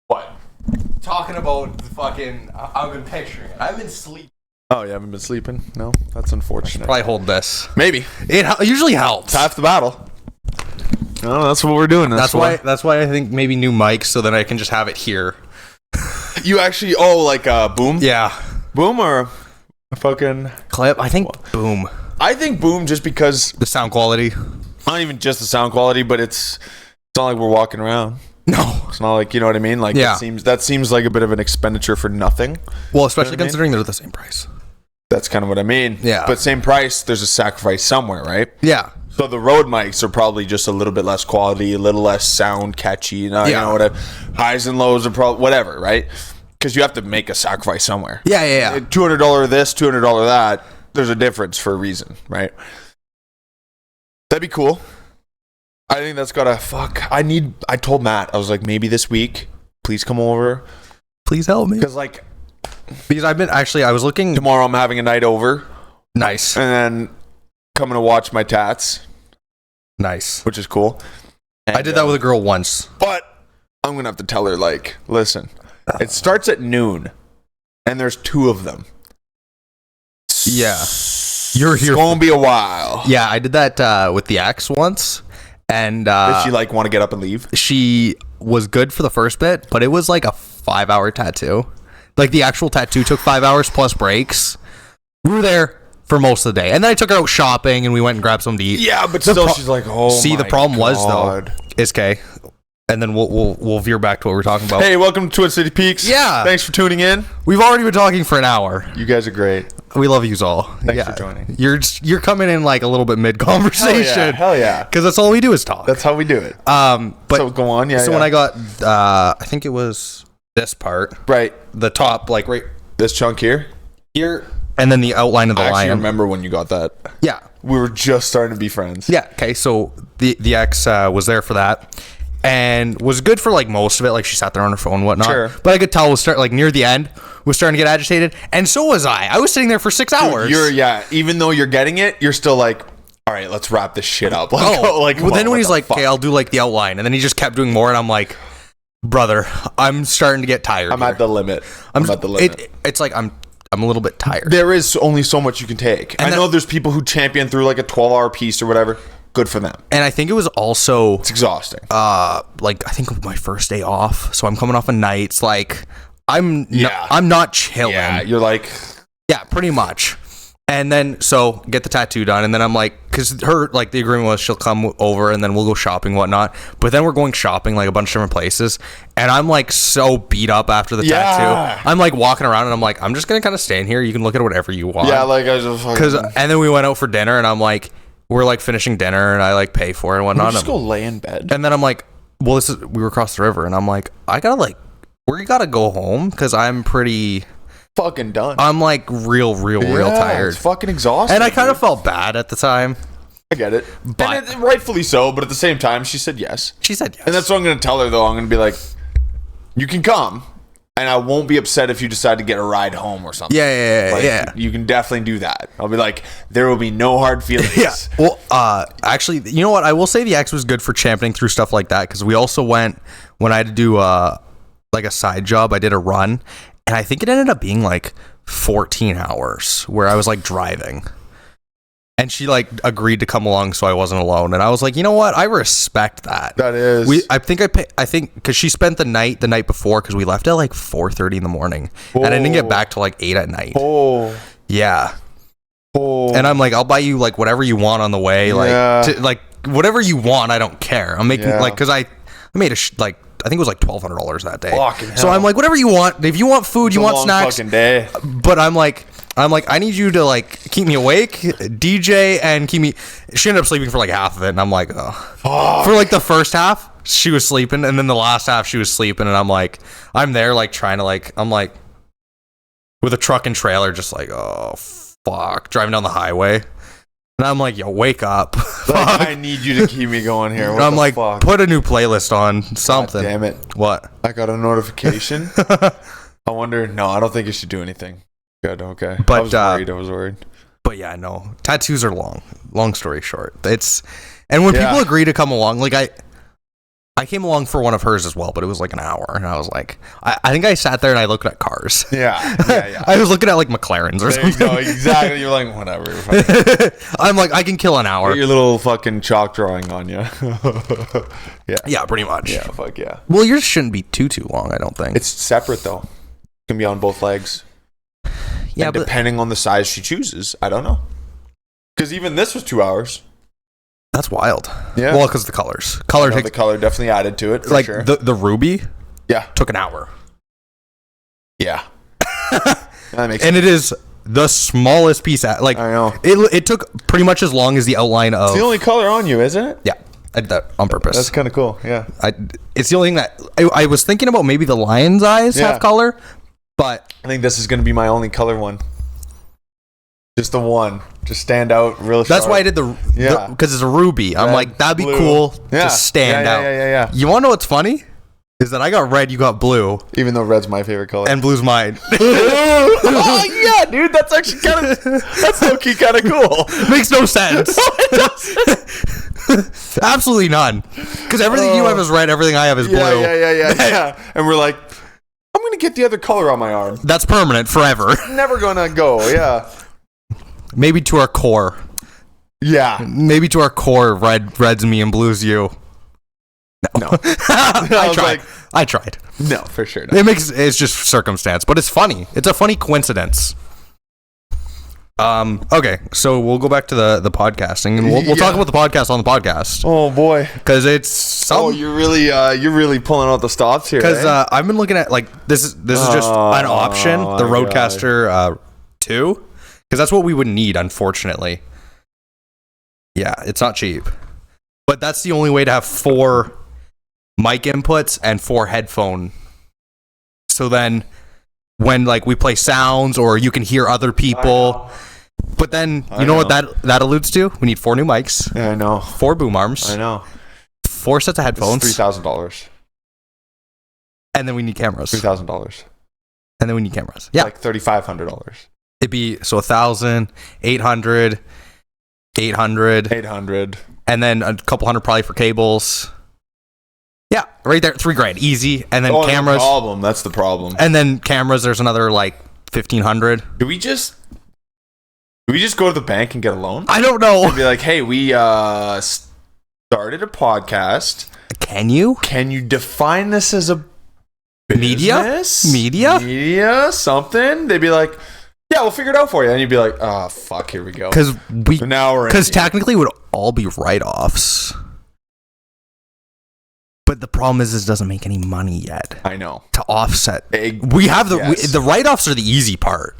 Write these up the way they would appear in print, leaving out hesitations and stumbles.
What? Talking about the fucking. I've been picturing it. I've been sleeping. Oh, you haven't been sleeping? No, that's unfortunate. Probably hold this. Maybe. It usually helps. Half the battle. Oh, that's what we're doing. That's why I think maybe new mics so that I can just have it here. You actually like boom? Yeah. Boom or a fucking Clip. I think boom. I think boom just because The sound quality. not even just the sound quality, but it's not like we're walking around. No. It's not like, you know what I mean? Like Yeah. that seems like a bit of an expenditure for nothing. Well, especially You know what I mean? considering they're the same price. That's kind of what I mean. Yeah. But same price, there's a sacrifice somewhere, right? Yeah. So the Rode mics are probably just a little bit less quality, a little less sound catchy, you know whatever. Highs and lows are probably whatever, right? Because you have to make a sacrifice somewhere. Yeah. $200 this, $200 that. There's a difference for a reason, right? That'd be cool. I think that's gotta I told Matt, I was like, maybe this week, please come over. Please help me. Because like Because I was looking. tomorrow I'm having a night over Nice. and then coming to watch my tats, Nice. which is cool. And, I did that with a girl once. but I'm gonna have to tell her, like, listen, it starts at noon and there's 2 of them. Yeah. You're It's here. gonna be a while. Yeah, I did that with the ex once. And Did she like want to get up and leave? she was good for the first bit, but it was like a 5-hour tattoo. Like the actual tattoo took 5 hours plus breaks. We were there for most of the day. And then I took her out shopping and we went and grabbed something to eat. Yeah, but still she's like, oh See, the my problem was God. though, is okay. And then we'll veer back to what we were talking about. Hey, welcome to Twin City Peaks. Yeah. Thanks for tuning in. We've already been talking for an hour. You guys are great. We love yous all. Thanks for joining. You're coming in like a little bit mid conversation. Hell yeah. Because that's all we do is talk. That's how we do it. But So go on, yeah. so when I got I think it was this part, Right, the top, like right this chunk here. here, and then the outline of the I actually lion. remember when you got that. Yeah. We were just starting to be friends. Yeah. Okay. So the ex was there for that, and was good for like most of it. Like she sat there on her phone and whatnot. Sure. But I could tell was like near the end was starting to get agitated, and so was I. I was sitting there for 6 hours. Even though you're getting it, you're still like, all right, let's wrap this shit up. Like, well, then when he's like, fuck? okay, I'll do like the outline, and then he just kept doing more, and I'm like, brother, I'm starting to get tired. I'm here. at the limit. I'm at the limit. It's like I'm a little bit tired. There is only so much you can take. I know there's people who champion through like a 12-hour piece or whatever. Good for them. And I think it was also It's exhausting. like I think my first day off, so I'm coming off a nights. Like I'm not chilling. Yeah, you're like, Yeah, pretty much. And then so get the tattoo done, and then I'm like, because her like the agreement was she'll come over and then we'll go shopping and whatnot. But then we're going shopping like a bunch of different places, and I'm like so beat up after the tattoo. I'm like walking around and I'm like, I'm just gonna kind of stay in here. You can look at whatever you want. yeah, like I just Because and then we went out for dinner, and I'm like, we're like finishing dinner, and I like pay for it and whatnot. just go lay in bed. And then I'm like, well, we were across the river, and I'm like, we gotta go home because I'm pretty. Fucking done. I'm like real tired. It's fucking exhausting. And I kind of dude. felt bad at the time. I get it. But- And rightfully so, but at the same time, she said yes. She said yes. And that's what I'm going to tell her, though. I'm going to be like, you can come, and I won't be upset if you decide to get a ride home or something. Yeah, Like, yeah. You can definitely do that. I'll be like, there will be no hard feelings. Yeah. Well, actually, you know what? I will say the ex was good for championing through stuff like that, because we also went, when I had to do like a side job, I did a run, and I think it ended up being like 14 hours where I was like driving. And she like agreed to come along so I wasn't alone. And I was like, you know what? I respect that. That is. I think because she spent the night before, because we left at like 4:30 in the morning, and I didn't get back till like 8 at night. Oh. Yeah. Oh. And I'm like, I'll buy you like whatever you want on the way, like whatever you want. I don't care. I'm making like, because I made I think it was like $1,200 that day. Fucking So hell. I'm like, whatever you want. If you want food, you want Long snacks. fucking day. But I'm like, I need you to like keep me awake, DJ, and keep me. She ended up sleeping for like half of it, and I'm like, oh. For like the first half, she was sleeping, and then the last half, she was sleeping, and I'm like, I'm there like trying to like, I'm like, with a truck and trailer, just like, oh fuck, driving down the highway, and I'm like, yo, wake up. Like, I need you to keep me going here. What And I'm the like, fuck? put a new playlist on, something. God damn it. What? I got a notification. I wonder. No, I don't think it should do anything. Good. Okay. But, I was worried. But yeah, no, tattoos are long. Long story short, and when Yeah. people agree to come along, like I came along for one of hers as well, but it was like an hour, and I was like, I think I sat there and I looked at cars. Yeah. I was looking at like McLarens or There you something. go. Exactly. You're like, whatever. I'm like, I can kill an hour. Get your little fucking chalk drawing on you. Yeah. Yeah, pretty much. Yeah. Fuck yeah. Well, yours shouldn't be too long, I don't think. It's separate though. It can be on both legs. Yeah, And but depending on the size she chooses, I don't know. Because even this was 2 hours. that's wild. Yeah. Well, because the colors. I Color know takes the color definitely added to it. For like sure. the ruby Yeah. took an hour, Yeah. That makes and it is the smallest piece. Like I know. it took pretty much as long as the outline of. It's the only color on you, isn't it? Yeah, I did that on purpose. That's kind of cool. Yeah. It's the only thing that I was thinking about. Maybe the lion's eyes Yeah. have color, but I think this is going to be my only color one. Just the one. Just stand out real sharp. that's why I did Yeah. because it's a ruby. I'm Red, like, that'd be blue. cool Yeah. to stand Yeah, out. yeah. You want to know what's funny? Is that I got red, you got blue, Even though red's my favorite color. and blue's mine. Oh yeah, dude, that's actually kind of that's low key kind of cool. Makes no sense. Absolutely none. Because everything you have is red, everything I have is blue. Yeah. And we're like, I'm gonna get the other color on my arm. That's permanent forever. Never gonna go. Yeah. Maybe to our core. Yeah. Maybe to our core, red's me and blue's you. No. I was tried. like- I tried. No, for sure. Not. It's just circumstance, but it's funny. It's a funny coincidence. Okay, so we'll go back to the podcasting, and we'll talk about the podcast on the podcast Oh boy. because it's You're really pulling out the stops here. because eh? I've been looking at like this is just an option, my the God. Rodecaster 2, because that's what we would need, unfortunately. Yeah, it's not cheap, but that's the only way to have 4 mic inputs and 4 headphone. So then, when like we play sounds or you can hear other people, but then you know what that alludes to? We need 4 new mics, Yeah, I know. 4 boom arms, I know. 4 sets of headphones, $3,000. and then we need cameras. $3,000. And then we need cameras. Yeah, Like $3,500. it'd be so 1,000, 800, 800, 800. and then a couple hundred probably for cables. Yeah, right there, $3,000 easy, and then cameras. No problem. That's the problem. And then cameras, there's another like 1,500. Do we just go to the bank and get a loan? I don't know. Be like, hey, we started a podcast. Can you? Can you define this as a Media? business? Media? Something? They'd be like, yeah, we'll figure it out for you. And you'd be like, oh, fuck, here we go. Because So now we're in here. technically it would all be write-offs. But the problem is, it doesn't make any money yet I know. to offset. It- We have yes. the write-offs are the easy part.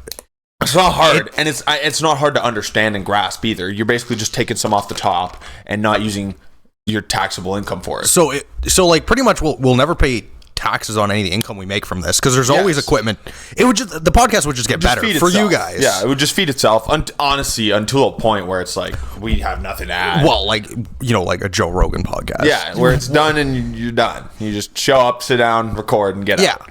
It's not hard, and it's not hard to understand and grasp either. You're basically just taking some off the top and not using your taxable income for it. So like pretty much we'll never pay taxes on any of the income we make from this because there's always Yes. equipment. It would just the podcast would just get Just better feed for you itself. guys. Yeah, it would just feed itself. Honestly, until a point where it's like we have nothing to add. Well, like like a Joe Rogan podcast. Yeah, where it's done and you're done. You just show up, sit down, record, and get Yeah. out.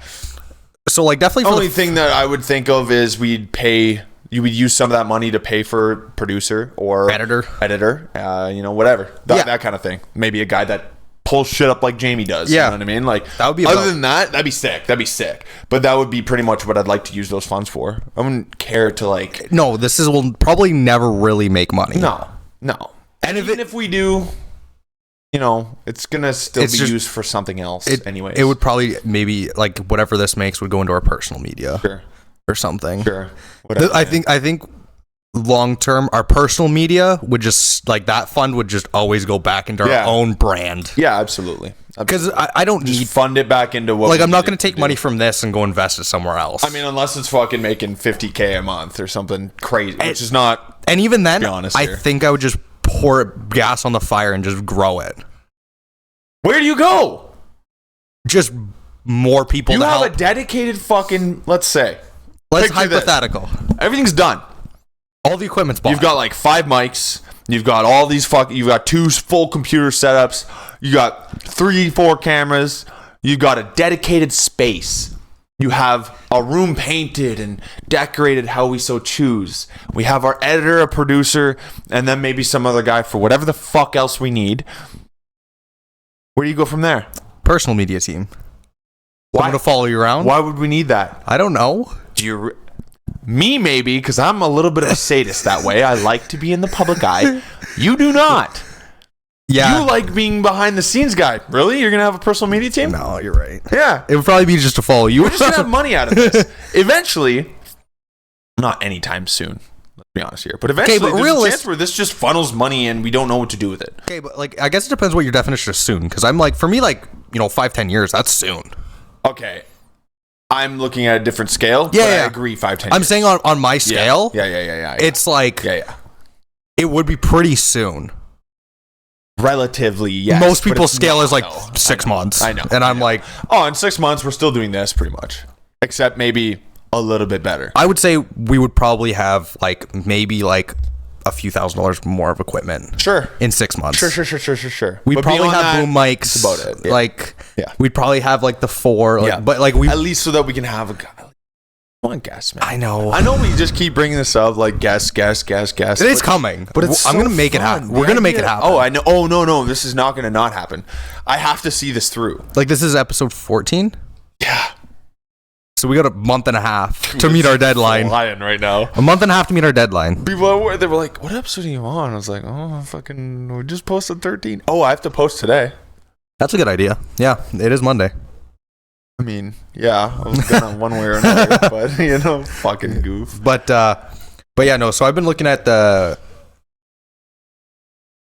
So like definitely The for only thing that I would think of is you would use some of that money to pay for producer or Editor. Whatever. Yeah. That kind of thing. Maybe a guy that pulls shit up like Jamie does. Yeah. You know what I mean? Like, That would be other about- than that, that'd be sick. But that would be pretty much what I'd like to use those funds for. I wouldn't care to like, no, will probably never really make money. no. And if we do, it's gonna still It's be just- used for something else anyways. It would probably maybe like whatever this makes would go into our personal media Sure. or something. Whatever. I think long term our personal media would just like that fund would just always go back into Yeah. our own brand Yeah, absolutely. because I don't Just need fund it back into what. like we I'm not need going to take do. money from this and go invest it somewhere else. I mean, unless it's fucking making $50K a month or something crazy, which is not. and even then be honest I here. think I would just pour gas on the fire and just grow it. Where do you go? Just more people You to have help. a dedicated fucking. Let's say Let's picture this. hypothetical. everything's done. All the equipment's bought. You've got like 5 mics. You've got all these You've got 2 full computer setups. You got 3-4 cameras. You've got a dedicated space. You have a room painted and decorated how we so choose. We have our editor, a producer, and then maybe some other guy for whatever the fuck else we need. Where do you go from there? personal media team. Why? Someone to follow you around. Why would we need that? I don't know. Do you? Me maybe, because I'm a little bit of a sadist that way. I like to be in the public eye. You do not. Yeah. You like being behind the scenes guy. Really? You're gonna have a personal media team? No, you're right. Yeah. It would probably be just to follow you. We're just gonna have money out of this. Eventually, not anytime soon. Let's be honest here. But eventually, but there's a chance where this just funnels money and we don't know what to do with it. Okay, but like, I guess it depends what your definition of soon. Because I'm like, for me, like, 5-10 years, that's soon. Okay. I'm looking at a different scale. Yeah, but yeah. I agree. 5-10 I'm years. saying on my scale, Yeah. it's like, Yeah. it would be pretty soon. Relatively, yes. Most but people's it's scale not, is like though. 6 months. I know. And I'm like, oh, in 6 months, we're still doing this pretty much. Except maybe a little bit better. I would say we would probably have like maybe like a few $1,000s more of equipment. Sure. In 6 months. Sure. We'd But probably beyond have that, boom mics. that's about it. Yeah. Like, Yeah. we'd probably have like the 4. Like, Yeah. But like we. At least so that we can have a guy. Come on, guess, man. I know. I know we just keep bringing this up, like guess. It is coming, but it's I'm so gonna make it fun. happen. We're gonna make it happen. Oh, I know. Oh, no. This is not gonna not happen. I have to see this through. Like this is episode 14. Yeah. So we got a month and a half to meet our deadline. Lying right now. A month and a half to meet our deadline. People, they were like, "What episode are you on?" I was like, "Oh, fucking, we just posted 13." Oh, I have to post today. That's a good idea. Yeah, it is Monday. I mean, yeah, I was gonna one way or another, but fucking goof. But yeah, no. So I've been looking at the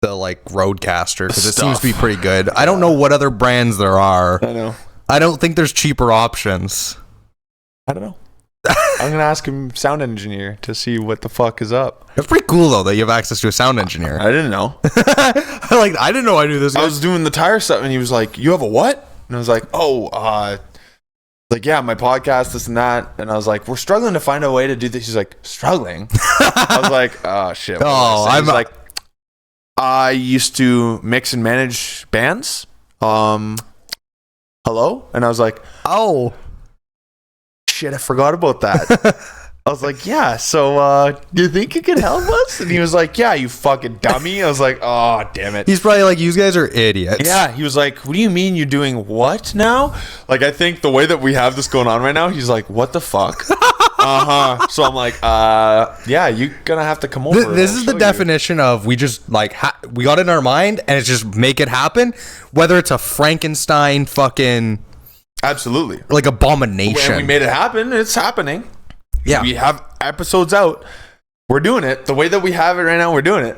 like Rodecaster because it seems to be pretty good. I don't know what other brands there are. I know. I don't think there's cheaper options. I don't know. I'm gonna ask him, sound engineer, to see what the fuck is up. It's pretty cool though that you have access to a sound engineer. I didn't know. Like I didn't know I knew this. I was doing the tire stuff, and he was like, "You have a what?" And I was like, "Oh, like yeah, my podcast, this and that." And I was like, "We're struggling to find a way to do this." He's like, "Struggling?" I was like, "Oh shit." I'm like, I used to mix and manage bands. Hello? And I was like, oh shit, I forgot about that. I was like, yeah, so do you think you could help us? And he was like, yeah, you fucking dummy. I was like, oh, damn it. He's probably like, you guys are idiots. Yeah, he was like, what do you mean you're doing what now? Like, I think the way that we have this going on right now, he's like, what the fuck? So I'm like, yeah, you're gonna have to come over. This is the definition of we just like we got it in our mind and it's just make it happen. Whether it's a Frankenstein fucking absolutely like abomination. And we made it happen. It's happening. Yeah, we have episodes out. We're doing it the way that we have it right now. We're doing it.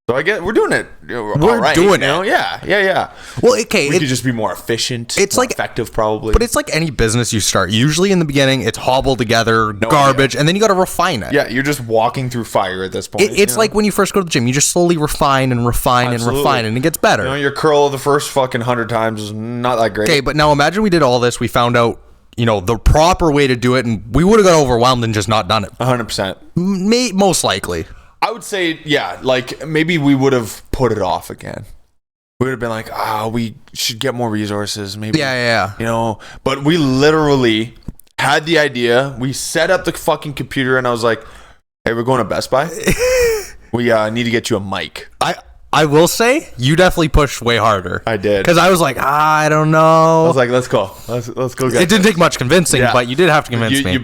So I get we're doing it. We're doing it. Yeah. Well, okay, we could just be more efficient. It's more like effective, probably. But it's like any business you start. Usually in the beginning, it's hobbled together, garbage, and then you got to refine it. Yeah, you're just walking through fire at this point. It's like when you first go to the gym, you just slowly refine and refine and refine, and it gets better. Your curl the first fucking 100 times is not that great. Okay, but now imagine we did all this. We found out, the proper way to do it, and we would have got overwhelmed and just not done it. 100%. Most likely. I would say, yeah, like maybe we would have put it off again. We would have been like, we should get more resources. Maybe. Yeah. But we literally had the idea. We set up the fucking computer, and I was like, hey, we're going to Best Buy. We need to get you a mic. I will say, you definitely pushed way harder. I did. Because I was like, I don't know. I was like, let's go. Let's go get it. Didn't take much convincing, but you did have to convince me.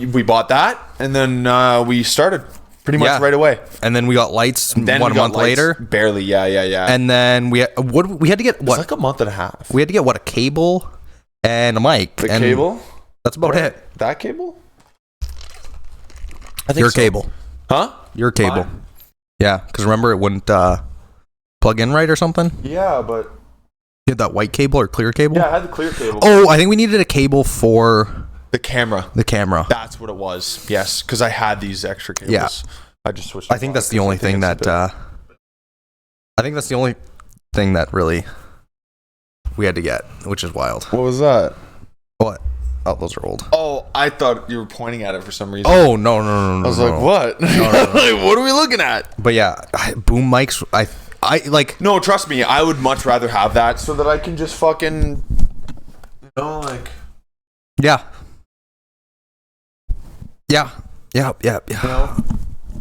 We bought that, and then we started. Pretty much right away. And then we got lights one month later. Barely, yeah. And then we had to get what? It's like a month and a half. We had to get a cable and a mic. The cable? That's about it. That cable? I think your cable. Huh? Your cable. Mine? Yeah, because remember it wouldn't plug in right or something? Yeah, but... You had that white cable or clear cable? Yeah, I had the clear cable. Oh, I think we needed a cable for... The camera. That's what it was. Yes, because I had these extra cables. Yeah. I just switched. I think that's the only thing that. I think that's the only thing that really we had to get, which is wild. What was that? What? Oh, those are old. Oh, I thought you were pointing at it for some reason. Oh no! I was like, what? No. Like, what are we looking at? But yeah, boom mics. I like. No, trust me. I would much rather have that so that I can just fucking, like. Yeah. Yeah.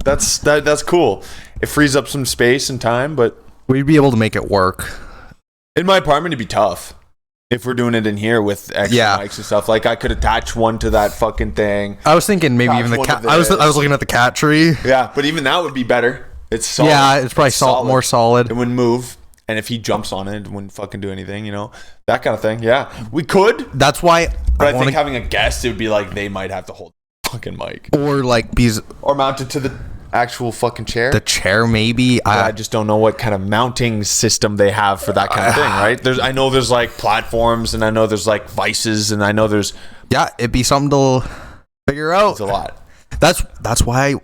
That's cool. It frees up some space and time, but we'd be able to make it work. In my apartment, it'd be tough. If we're doing it in here with extra mics and stuff, like I could attach one to that fucking thing. I was thinking maybe even the cat. I was looking at the cat tree. Yeah, but even that would be better. It's solid. Yeah, it's probably more solid. It wouldn't move. And if he jumps on it, it wouldn't fucking do anything, you know? That kind of thing. Yeah. We could. That's why. But I think having a guest, it would be like they might have to hold the fucking mic. Or like or mount it to the actual fucking chair. The chair, maybe. I just don't know what kind of mounting system they have for that kind of thing, right? I know there's like platforms, and I know there's like vices, and I know there's... Yeah, it'd be something to figure out. It's a lot. That's why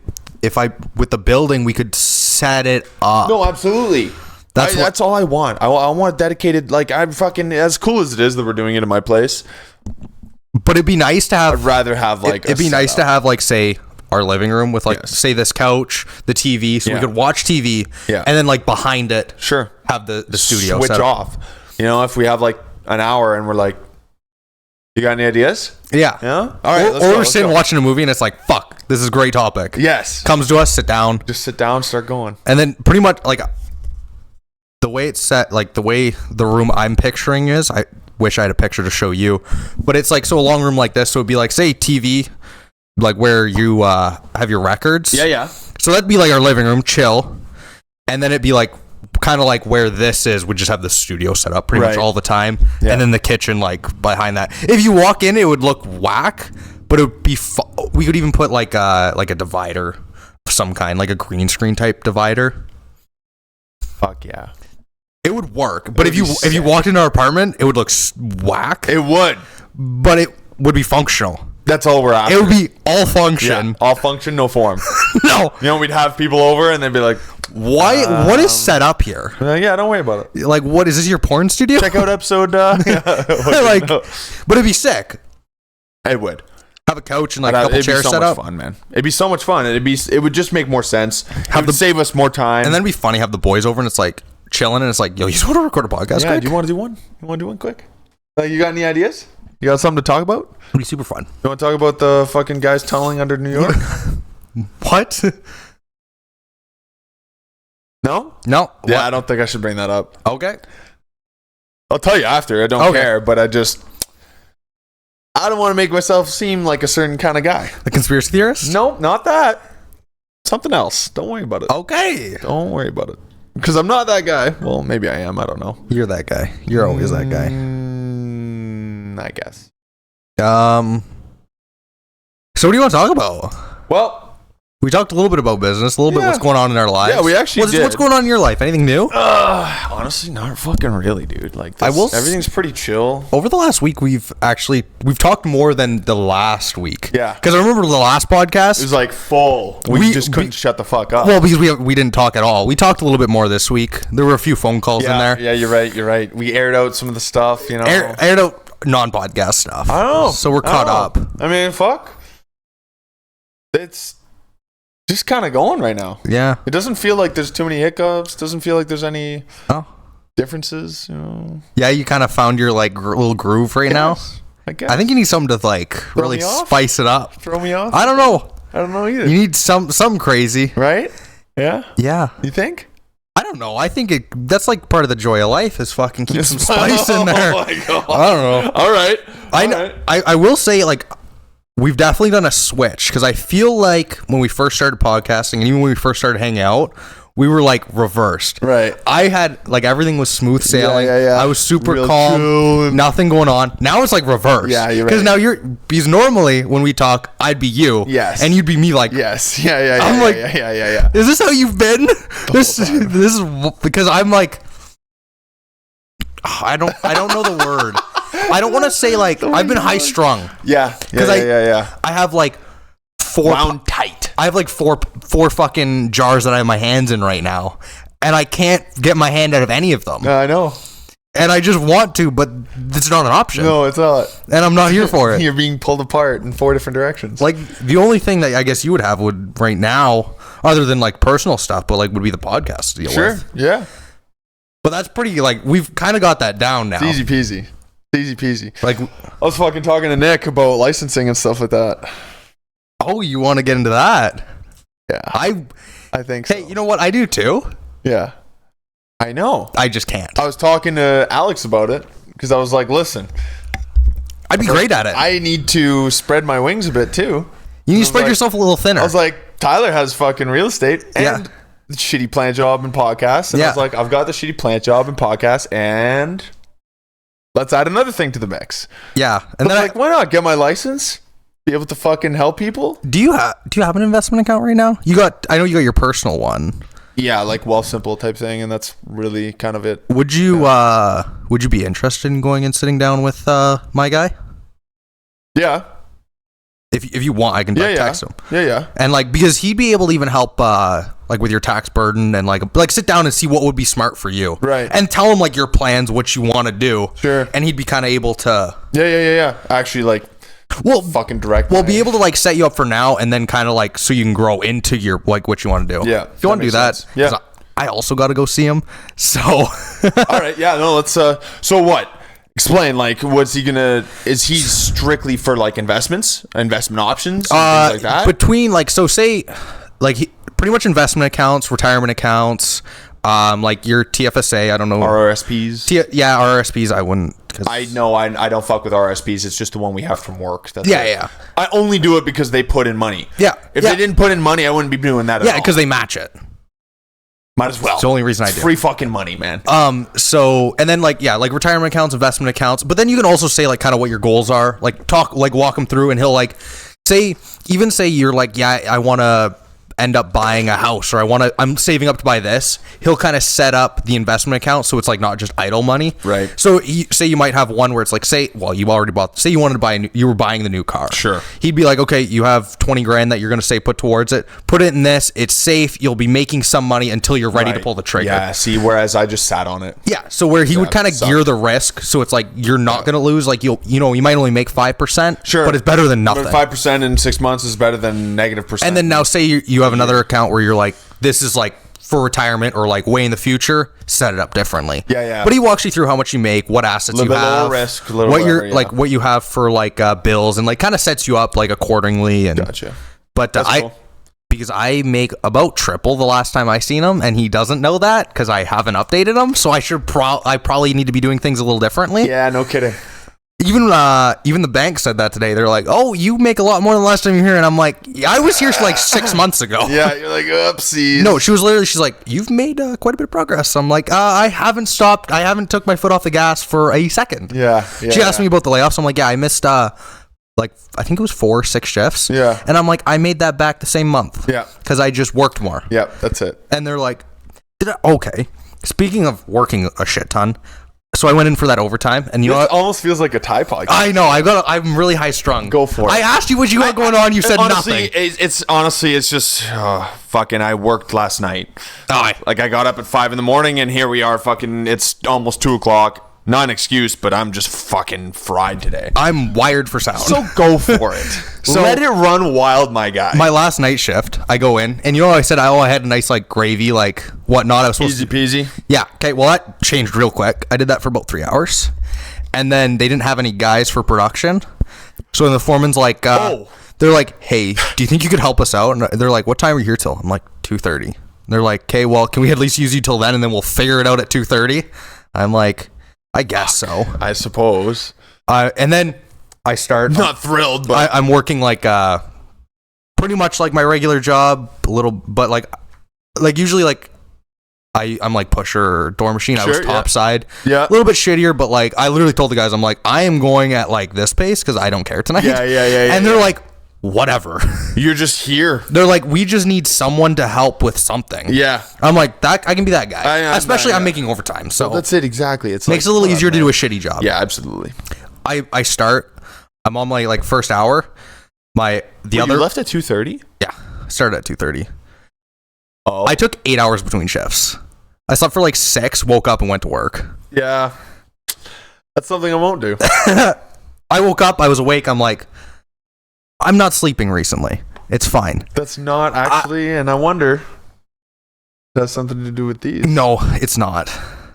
with the building, we could set it up. No, absolutely. That's all I want. I want dedicated, like, I'm fucking, as cool as it is that we're doing it in my place. But it'd be nice to have... I'd rather have, like, it'd be nice to have, like, say, our living room with, like, say, this couch, the TV, so we could watch TV, and then, like, behind it, have the studio switch off. You know, if we have, like, an hour and we're like, you got any ideas? Yeah. All right, or we're sitting watching a movie and it's like, fuck, this is a great topic. Yes. Comes to us, sit down. Just sit down, start going. And then pretty much, like... The way it's set, like the way the room I'm picturing is, I wish I had a picture to show you, but it's like, so a long room like this, so it'd be like, say, TV, like where you have your records. Yeah. So that'd be like our living room, chill. And then it'd be like, kind of like where this is, would just have the studio set up pretty much all the time. Yeah. And then the kitchen, like behind that. If you walk in, it would look whack, but it would be, we could even put like a divider of some kind, like a green screen type divider. Fuck yeah. It would work, but if you walked into our apartment, it would look whack. It would, but it would be functional. That's all we're after. It would be all function. Yeah, all function, no form. No, you know, we'd have people over and they'd be like, "Why? What is set up here?" Yeah, don't worry about it. Like, what is this? Your porn studio? Check out episode. But it'd be sick. It would. Have a couch and like a couple chairs set up. It'd be so much fun, man. It'd be so much fun. It would just make more sense. Save us more time, and then it'd be funny. Have the boys over and it's like chilling, and it's like, yo, you just want to record a podcast? Yeah. Quick? Do you want to do one? You want to do one quick? You got any ideas? You got something to talk about? It'd be super fun. You want to talk about the fucking guys tunneling under New York? What? No. Yeah, what? I don't think I should bring that up. Okay. I'll tell you after. I don't care, but I don't want to make myself seem like a certain kind of guy. The conspiracy theorist? Nope, not that. Something else. Don't worry about it. Okay. Don't worry about it. Because I'm not that guy. Well, maybe I am. I don't know. You're that guy. You're always that guy. I guess. So what do you want to talk about? Well, we talked a little bit about business, a little bit what's going on in our lives. Yeah, we actually did. What's going on in your life? Anything new? Honestly, not fucking really, dude. Like, everything's pretty chill. Over the last week, we've talked more than the last week. Yeah. Because I remember the last podcast. It was like full. We just couldn't shut the fuck up. Well, because we didn't talk at all. We talked a little bit more this week. There were a few phone calls in there. Yeah, you're right. We aired out some of the stuff, you know. Aired out non-podcast stuff. I don't know. So we're caught up. I mean, fuck. It's just kind of going right now. Yeah. It doesn't feel like there's too many hiccups. Doesn't feel like there's any differences, you know. Yeah, you kind of found your like little groove right now. I guess. I think you need something to like really spice it up. Throw me off? I don't know. I don't know either. You need something crazy. Right? Yeah? Yeah. You think? I don't know. I think that's like part of the joy of life is fucking keep some spice in there. Oh my God. I don't know. All right. I will say, like, we've definitely done a switch because I feel like when we first started podcasting and even when we first started hanging out, we were like reversed. Right. I had like everything was smooth sailing. Yeah. I was super calm. Nothing going on. Now it's like reverse. Yeah, you're right. Because now because normally when we talk, I'd be you. Yes. And you'd be me. Like yes. Yeah. I'm like yeah. Is this how you've been? This is because I'm like I don't know the word. I don't want to say like I've been high strung. Yeah. Yeah. I have like four wound tight. I have like four fucking jars that I have my hands in right now, and I can't get my hand out of any of them. I know. And I just want to, but it's not an option. No, it's not. And I'm not here for it. You're being pulled apart in 4 different directions. Like the only thing that I guess you would have would right now, other than like personal stuff, but like would be the podcast to deal with. Yeah. But that's pretty like we've kind of got that down now. It's easy peasy. Like I was fucking talking to Nick about licensing and stuff like that. Oh, you want to get into that? Yeah. I think so. Hey, you know what? I do too. Yeah. I know. I just can't. I was talking to Alex about it because I was like, listen, I'd be great at it. I need to spread my wings a bit too. You need to was spread like- yourself a little thinner. I was like, Tyler has fucking real estate and the shitty plant job and podcast. And I Yeah. was like, I've got the shitty plant job and podcast, and let's add another thing to the mix. yeah. And And then like, why not get my license? Be able to fucking help people? do you have an investment account right now? I know you got your personal one. Yeah, like Wealthsimple type thing, and that's really kind of it. Would you be interested in going and sitting down with my guy? Yeah. If you want, I can like, text him. Yeah. And like because he'd be able to even help like with your tax burden and like sit down and see what would be smart for you. Right. And tell him like your plans, what you want to do. Sure. And he'd be kind of able to Yeah. Actually, like, fucking direct. We'll be able to like set you up for now and then kind of like so you can grow into your like what you want to do. Yeah, If you want to do that makes that. sense. Yeah. 'Cause I also got to go see him. So All right. Yeah. No. Let's. So what? Explain. Like, what's he gonna? Is he strictly for like investment options, and things like that? between like so say like pretty much investment accounts, retirement accounts, like your TFSA, I don't know. RRSPs. RRSPs I wouldn't. Cause I know. I don't fuck with RSPs. It's just the one we have from work. That's Yeah, it. yeah. I only do it because they put in money. Yeah, If yeah. they didn't put in money, I wouldn't be doing that. At Yeah, all. because they match it. Might as well. It's the only reason I It's do. free fucking money, man. So and then like retirement accounts, investment accounts, but then you can also say like kind of what your goals are, like walk him through, and he'll like say you're like, yeah, I want to end up buying a house, or I'm saving up to buy this. He'll kind of set up the investment account so it's like not just idle money. Right. So say you might have one where it's like you already bought. Say you wanted to buy you were buying the new car. Sure. He'd be like, okay, you have 20 grand that you're going to say put towards it. Put it in this. It's safe. You'll be making some money until you're ready to Right. pull the trigger. Yeah. See, whereas I just sat on it. Yeah, so where he would kind of suck. gear the risk, so it's like you're not going to lose. Like you might only make 5%, Sure. but it's better than nothing. 5% in 6 months is better than -%. And then now say you have another account where you're like, this is like for retirement or like way in the future, set it up differently. Yeah. But he walks you through how much you make, what assets you Little bit have, lower risk, a little what you're whatever, yeah. like, what you have for like bills, and like kind of sets you up like accordingly. And Gotcha. But cool. because I make about triple the last time I seen him, and he doesn't know that because I haven't updated him. So I should I probably need to be doing things a little differently. Yeah, no kidding. Even the bank said that today. They're like, "Oh, you make a lot more than the last time you were here," and I'm like, yeah, "I was here like 6 months ago." Yeah, you're like, oopsies. No, she's like, "You've made quite a bit of progress." I'm like, "I haven't stopped. I haven't took my foot off the gas for a second." Yeah. She asked me about the layoffs. I'm like, "Yeah, I missed like I think it was 4 or 6 shifts." Yeah. And I'm like, "I made that back the same month." Yeah. Because I just worked more. Yeah, that's it. And they're like, "Okay." Speaking of working a shit ton, so I went in for that overtime, and you know It what? almost feels like a Thai podcast. I know. I'm really high strung. Go for it. I asked you what you got going on. You said honestly, nothing. it's just fucking. I worked last night. Oh, Like I got up at 5 a.m, and here we are. Fucking, it's almost 2:00. Not an excuse, but I'm just fucking fried today. I'm wired for sound. So go for it. So- Let it run wild, my guy. My last night shift, I go in, and you know what I said? I had a nice like gravy, like whatnot. I was supposed Easy to. peasy. Yeah. Okay. Well, that changed real quick. I did that for about 3 hours, and then they didn't have any guys for production. So then the foreman's like, they're like, "Hey, do you think you could help us out?" And they're like, "What time are you here till?" I'm like, 2:30. They're like, "Okay, well, can we at least use you till then, and then we'll figure it out at 2:30?" I'm like, I guess so. I suppose. And then I start. Not thrilled, but I'm working like pretty much like my regular job, a little, but like usually like I'm like pusher or door machine. I was Sure, yeah. top side, Yeah. a little bit shittier, but like I literally told the guys, I'm like, I am going at like this pace because I don't care tonight. Yeah, And they're like, whatever. you're just here. They're like, we just need someone to help with something. Yeah. I'm like, that I can be that guy. Especially I'm yeah. making overtime, so That's it exactly. It's makes it a little easier to do a shitty job. Yeah, absolutely. I start. I'm on my like first hour. You left at 2:30. Yeah, I started at 2:30. Oh, I took 8 hours between shifts. I slept for like 6, woke up and went to work. yeah. That's something I won't do. I woke up, I was awake. I'm like, I'm not sleeping recently. It's fine. That's not actually, and I wonder. That has something to do with these. No, it's not.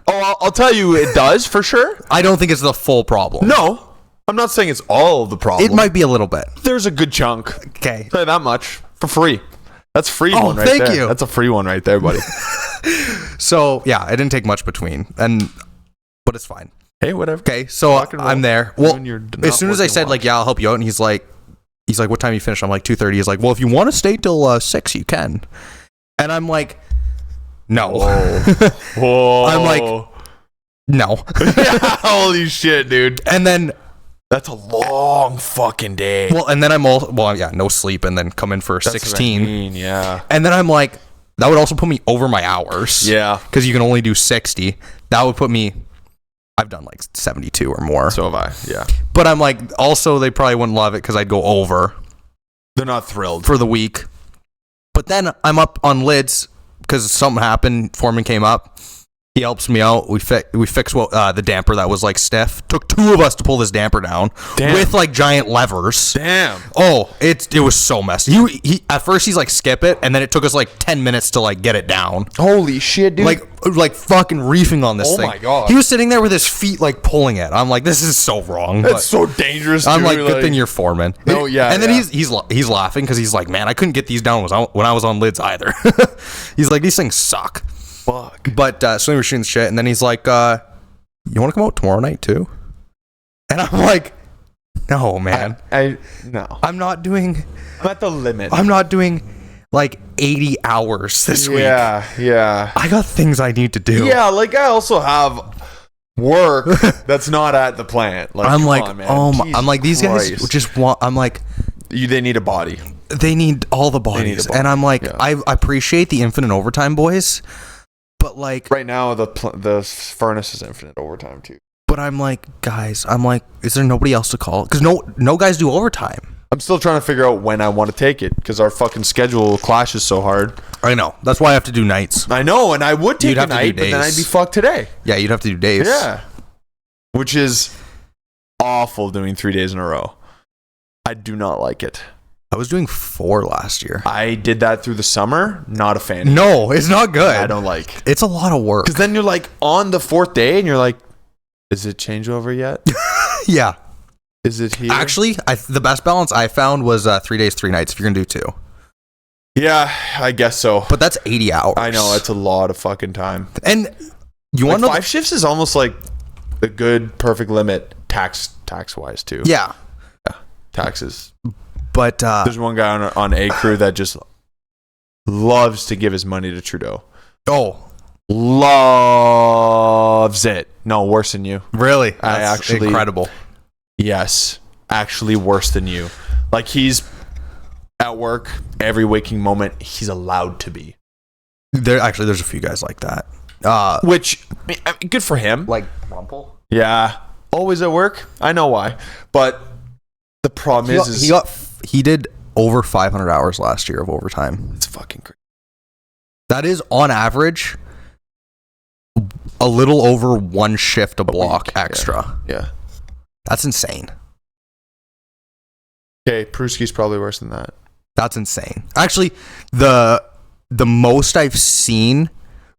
Oh, I'll tell you, it does for sure. I don't think it's the full problem. No, I'm not saying it's all of the problem. It might be a little bit. There's a good chunk. Okay. I'll tell you that much for free. That's free Oh, one right thank there. you. That's a free one right there, buddy. So, yeah, it didn't take much between. But it's fine. Hey, whatever. Okay, so Rock and roll. I'm there. Well, Doing your as soon as I not said working like, yeah, I'll help you out, and he's like, what time you finish? I'm like 2:30. He's like, well, if you want to stay till 6, you can. And I'm like, no. Whoa. I'm like, no. Yeah, holy shit, dude. And then, That's a long fucking day. well, and then I'm all, well, yeah, no sleep, and then come in for That's what I 16. mean, yeah. And then I'm like, that would also put me over my hours. Yeah. Because you can only do 60. That would put me, I've done like 72 or more. So have I. Yeah. But I'm like, also, they probably wouldn't love it because I'd go over They're not thrilled. for the week. But then I'm up on lids because something happened. Foreman came up. He helps me out. We fix the damper that was like stiff. Took 2 of us to pull this damper down. Damn. With like giant levers. Damn. Oh, it was so messy. He at first he's like skip it, and then it took us like 10 minutes to like get it down. Holy shit, dude. Like fucking reefing on this Oh thing. my God. He was sitting there with his feet like pulling it. I'm like, this is so wrong. That's but so dangerous, I'm dude. like, good thing you're foreman. No, yeah, And then yeah. he's laughing because he's like, man, I couldn't get these down when I was on lids either. He's like, these things suck. Fuck. But so we were shooting shit, and then he's like, you want to come out tomorrow night too? And I'm like, no, man. No. I'm not doing I'm at the limit. like 80 hours this week. Yeah. I got things I need to do. Yeah, like I also have work that's not at the plant. Like, I'm come like, on, man. oh my, Jesus I'm like, these guys Christ. just want, I'm like, They need a body. they need all the bodies. body, And I'm like, yeah. I appreciate the infinite overtime, boys. But like, Right now, the furnace is infinite overtime too. but I'm like, guys, I'm like, is there nobody else to call? Because no guys do overtime. I'm still trying to figure out when I want to take it because our fucking schedule clashes so hard. I know. That's why I have to do nights. I know, and I would take You'd a have to do night, but then days. I'd be fucked today. Yeah, you'd have to do days. Yeah. Which is awful doing 3 days in a row. I do not like it. I was doing 4 last year. I did that through the summer. Not a fan. No, it's not good. I don't like. It's a lot of work. Because then you're like on the 4th day and you're like, is it changeover yet? Yeah. Is it here? Actually, the best balance I found was 3 days, 3 nights. If you're gonna do 2, Yeah, I guess so. but that's 80 hours. I know it's a lot of fucking time. And you Like want to know? 5 shifts is almost like the good perfect limit tax wise too. Yeah, Taxes. but There's one guy on A crew that just loves to give his money to Trudeau. Loves it. No, worse than you. really, I that's actually- incredible. Yes, actually worse than you. Like he's at work every waking moment. He's allowed to be. There's a few guys like that. Which, I mean, good for him. Like Rumple. Yeah, always at work. I know why, but the problem He did over 500 hours last year of overtime. it's fucking crazy. That is on average a little over 1 shift a block week, extra. Yeah. That's insane. Okay, Pruski's probably worse than that. That's insane. Actually, the most I've seen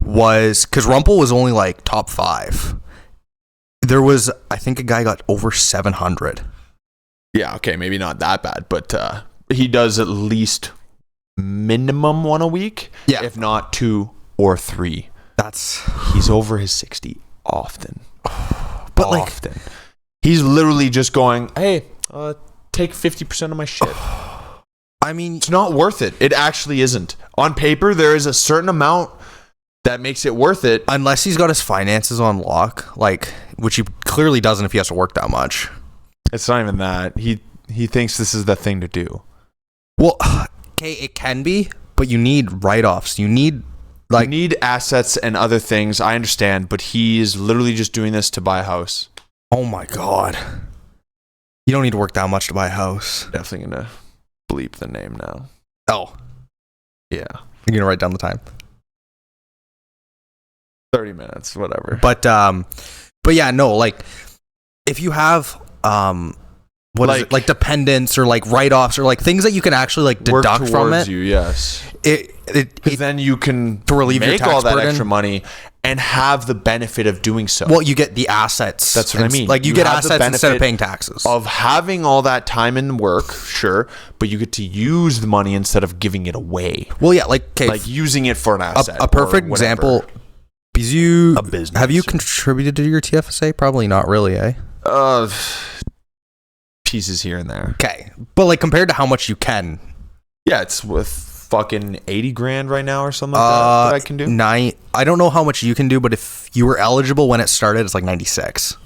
was because Rumpel was only like top 5. There was, I think, a guy got over 700. Yeah, okay, maybe not that bad, but he does at least minimum 1 a week. Yeah. If not 2 or 3. He's over his 60 often. But like, often. He's literally just going, hey, take 50% of my shit. I mean, It's not worth it. It actually isn't. On paper, there is a certain amount that makes it worth it. unless he's got his finances on lock, like, which he clearly doesn't if he has to work that much. It's not even that. He thinks this is the thing to do. Well, okay, it can be, but you need write-offs. You need You need assets and other things. I understand, but he is literally just doing this to buy a house. oh my god, you don't need to work that much to buy a house. Definitely gonna bleep the name now. Oh, Yeah. you're gonna write down the time. 30 minutes, whatever. But yeah, no, like if you have what is it? Like dependents or like write-offs or like things that you can actually like deduct Work from towards it. you, yes. It Then you can to relieve your make tax all that burden. extra money and have the benefit of doing so. well, you get the assets. That's what I and- mean. Like you You get have the assets instead of benefit paying taxes. of having all that time and work, sure, but you get to use the money instead of giving it away. Well, yeah, like okay, Like using it for an asset. a perfect or whatever. example. Because you A business. have you contributed to your TFSA? Probably not really, eh? Pieces here and there. Okay, but like compared to how much you can, Yeah, it's with fucking 80 grand right now or something like that I can do. I don't know how much you can do, but if you were eligible when it started, it's like 96.